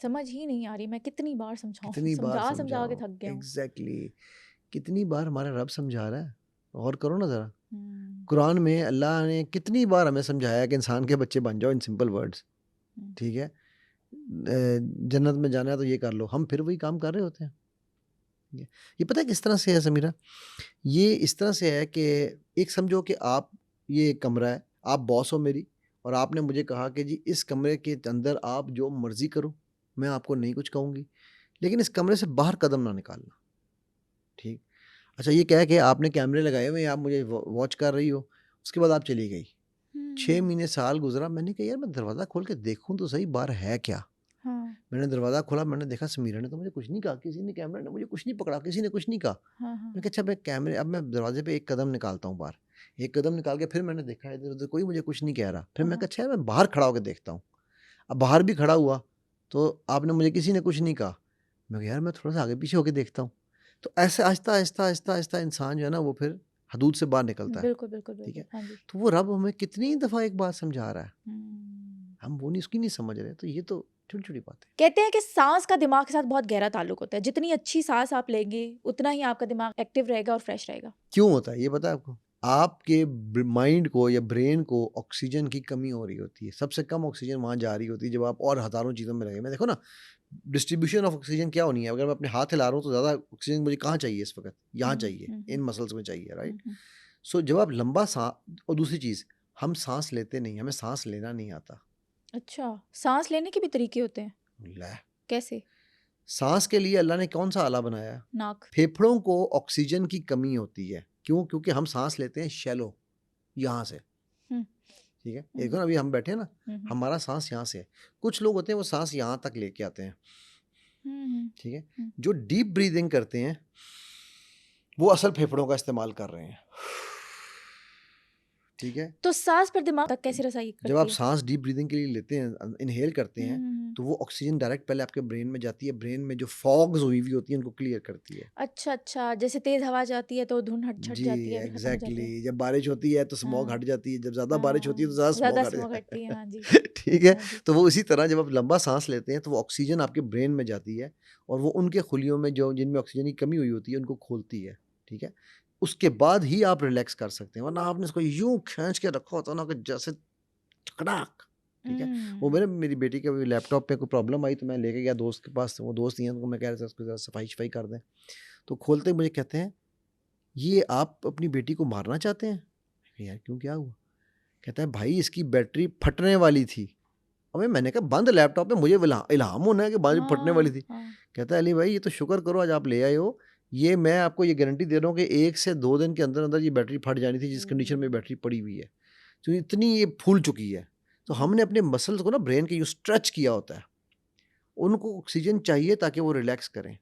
समझ ही नहीं आ रही, मैं कितनी बार समझाऊं, कितनी बार समझा के थक गया हूं। एग्जैक्टली। कितनी बार हमारा रब समझा रहा है, और करो ना ज़रा। कुरान में अल्लाह ने कितनी बार हमें समझाया कि इंसान के बच्चे बन जाओ इन सिंपल वर्ड्स, ठीक है, जन्नत में जाना है तो ये कर लो, हम फिर वही काम कर रहे होते हैं। ये पता है किस तरह से है समीरा? ये इस तरह से है कि एक समझो कि आप, ये एक कमरा है, आप बॉस हो मेरी, और आपने मुझे कहा कि जी इस कमरे के अंदर आप जो मर्जी करो, मैं आपको नहीं कुछ कहूँगी, लेकिन इस कमरे से बाहर कदम ना निकालना, ठीक? अच्छा, ये कह के आपने कैमरे लगाए हुए हैं, आप मुझे वॉच कर रही हो, उसके बाद आप चली गई, 6 महीने साल गुजरा, मैंने कहा यार मैं दरवाज़ा खोल के देखूँ तो सही बाहर है क्या। मैंने दरवाज़ा खोला, मैंने देखा समीरा ने तो मुझे कुछ नहीं कहा, किसी ने, कैमरा ने मुझे कुछ नहीं पकड़ा, किसी ने कुछ नहीं कहा। मैंने कहा अच्छा मैं कैमरे, अब मैं दरवाजे पे एक कदम निकालता हूँ बाहर, एक कदम निकाल के फिर मैंने देखा इधर उधर कोई मुझे कुछ नहीं कह रहा, फिर मैं कहा अच्छा मैं बाहर खड़ा होकर देखता हूँ। अब बाहर भी खड़ा हुआ तो आपने मुझे, किसी ने कुछ नहीं कहा, मैं कहा यार मैं थोड़ा सा आगे पीछे होकर देखता हूँ। तो ऐसे आहिस्ता आहिस्ता आहिस्ता आहिस्ता इंसान जो है ना वो फिर हदूद से बाहर निकलता है। बिल्कुल बिल्कुल ठीक है, हाँ जी। तो वो रब हमें कितनी दफ़ा एक बात समझा रहा है, हम वो नहीं, उसकी नहीं समझ रहे। तो ये तो छोटी छोटी बात है। कहते हैं कि सांस का दिमाग के साथ बहुत गहरा ताल्लुक होता है, जितनी अच्छी सांस आप लेंगे उतना ही आपका दिमाग एक्टिव रहेगा और फ्रेश रहेगा। क्यों होता है ये पता है आपको? आपके माइंड को या ब्रेन को ऑक्सीजन की कमी हो रही होती है, सबसे कम ऑक्सीजन वहाँ जा रही होती है जब आप और हज़ारों चीज़ों में लगे। मैं देखो ना, डिस्ट्रीब्यूशन ऑफ ऑक्सीजन क्या होनी है, अगर मैं अपने हाथ हिला रहा हूँ तो ज़्यादा ऑक्सीजन मुझे कहाँ चाहिए इस वक्त, यहाँ चाहिए, इन मसल्स में चाहिए, राइट? सो जब आप लंबा सांस, और दूसरी चीज़, हम सांस लेते नहीं, हमें सांस लेना नहीं आता। अच्छा, सांस लेने के भी तरीके होते हैं? ले, कैसे? सांस के लिए अल्लाह ने कौन सा आला बनाया? नाक। फेफड़ों को ऑक्सीजन की कमी होती है, क्यों? क्योंकि हम सांस लेते हैं शैलो, यहाँ से, ठीक है। देखो ना, अभी हम बैठे हैं ना, हमारा सांस यहाँ से है, कुछ लोग होते हैं वो सांस यहाँ तक लेके आते हैं, ठीक है। जो डीप ब्रीदिंग करते हैं वो असल फेफड़ों का इस्तेमाल कर रहे हैं, ठीक है। तो सांस पर दिमाग तक कैसे रसाई करती जब आप है? सांस डीप ब्रीदिंग के लिए लेते हैं, इनहेल करते हैं, तो वो ऑक्सीजन डायरेक्ट पहले आपके ब्रेन में जाती है, ब्रेन में जो फॉग्स हुई हुई होती है उनको क्लियर करती है। अच्छा अच्छा, जैसे तेज हवा जाती है तो धुंध हट जी जाती है, खत्म हो जाती है। एग्जैक्टली, जब बारिश होती है तो स्मॉग हाँ। हट जाती है, जब ज़्यादा बारिश होती है तो ज़्यादा ज़्यादा स्मॉग स्मोक हट हटती है, हाँ जी। जाती है ठीक है। हाँ जी। तो वो इसी तरह जब आप लंबा सांस लेते हैं तो वो ऑक्सीजन आपके ब्रेन में जाती है और वो उनके खुलियों में जो, जिनमें ऑक्सीजन की कमी हुई होती है, उनको खोलती है, ठीक है। उसके बाद ही आप रिलैक्स कर सकते हैं, वरना आपने इसको यूं खींच के रखा होता ना कि जैसे चकड़ाक, ठीक है। वो मेरी बेटी के लैपटॉप पे कोई प्रॉब्लम आई तो मैं लेके गया दोस्त के पास, वो दोस्त ही हैं, उनको मैं कह रहा था उसको ज़रा सफाई कर दें, तो खोलते ही मुझे कहते हैं ये आप अपनी बेटी को मारना चाहते हैं? मैंने कहा, यार क्यों, क्या हुआ? कहता है भाई इसकी बैटरी फटने वाली थी। अबे मैंने कहा बंद लैपटॉप में, मुझे इल्हाम होना है कि बैटरी फटने वाली थी। कहता है अली भाई ये तो शुक्र करो आज आप ले आए हो, ये मैं आपको ये गारंटी दे रहा हूँ कि 1 से 2 दिन के अंदर अंदर ये बैटरी फट जानी थी, जिस कंडीशन में बैटरी पड़ी हुई है, तो इतनी ये फूल चुकी है। तो हमने अपने मसल्स को ना, ब्रेन के, यूँ स्ट्रेच किया होता है, उनको ऑक्सीजन चाहिए ताकि वो रिलैक्स करें।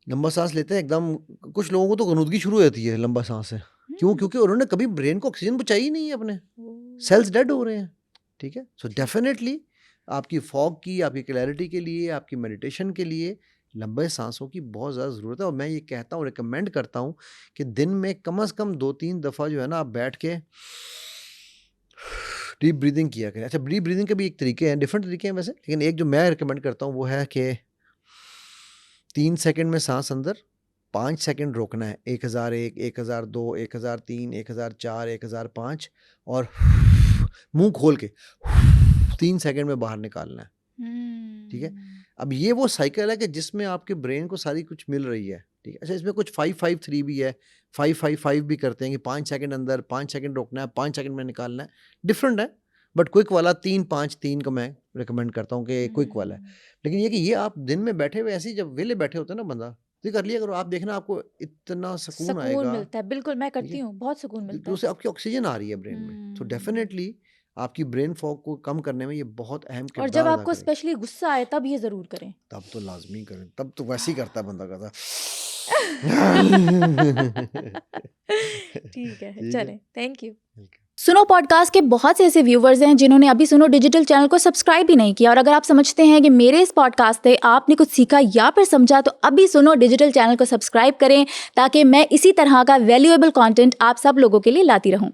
लंबा सांस लेते हैं एकदम, कुछ लोगों को तो गनूदगी शुरू हो जाती है लंबा सांस से, क्यों? क्योंकि उन्होंने कभी ब्रेन को ऑक्सीजन पहुंचाई ही नहीं है, अपने सेल्स डेड हो रहे हैं, ठीक है। सो डेफिनेटली आपकी फॉग की, आपकी क्लैरिटी के लिए, आपकी मेडिटेशन के लिए लंबे सांसों की बहुत ज़्यादा ज़रूरत है। और मैं ये कहता हूँ, रिकमेंड करता हूँ कि दिन में कम से कम 2-3 दफ़ा जो है ना, आप बैठ के डीप ब्रीदिंग किया करें। अच्छा, डीप ब्रीदिंग के भी एक तरीके हैं, डिफरेंट तरीके हैं वैसे, लेकिन एक जो मैं रिकमेंड करता हूँ वो है कि 3 सेकंड में सांस अंदर, 5 सेकंड रोकना है, 1001, 1002, 1003, 1004, 1005, और मुंह खोल के 3 सेकंड में बाहर निकालना है, ठीक है। अब ये वो साइकिल है कि जिसमें आपके ब्रेन को सारी कुछ मिल रही है, ठीक है। अच्छा, इसमें कुछ 5-5-3 भी है, 5-5-5 भी करते हैं कि 5 सेकंड अंदर, 5 सेकंड रोकना है, 5 सेकंड में निकालना है, डिफरेंट है। बट क्विक वाला 3-5-3 को मैं रिकमेंड करता हूँ कि क्विक वाला है। लेकिन ये कि ये आप दिन में बैठे हुए ऐसे ही, जब वेले बैठे होते हैं ना बंदा, तो ये कर लिया करो, आप देखना आपको इतना सुकून आएगा, मिलता है। बिल्कुल मैं ठीक करती है। हूँ, बहुत सुकून मिलता है। उससे आपकी ऑक्सीजन आ रही है ब्रेन में, तो डेफिनेटली आपकी ब्रेन फॉग को कम करने में ये बहुत अहम और जब किरदार अदा आपको करेगी। स्पेशली गुस्सा आए तब ये जरूर करें। तब तो लाजमी करें, तब तो वैसे ही करता है बंदा, कहता ठीक है, ठीक है। चलें, थैंक यू। सुनो पॉडकास्ट के बहुत से ऐसे व्यूवर्स हैं जिन्होंने अभी सुनो डिजिटल चैनल को सब्सक्राइब भी नहीं किया, और अगर आप समझते हैं कि मेरे इस पॉडकास्ट से आपने कुछ सीखा या फिर समझा, तो अभी सुनो डिजिटल चैनल को सब्सक्राइब करें, ताकि मैं इसी तरह का वैल्यूएबल कंटेंट आप सब लोगों के लिए लाती रहूं।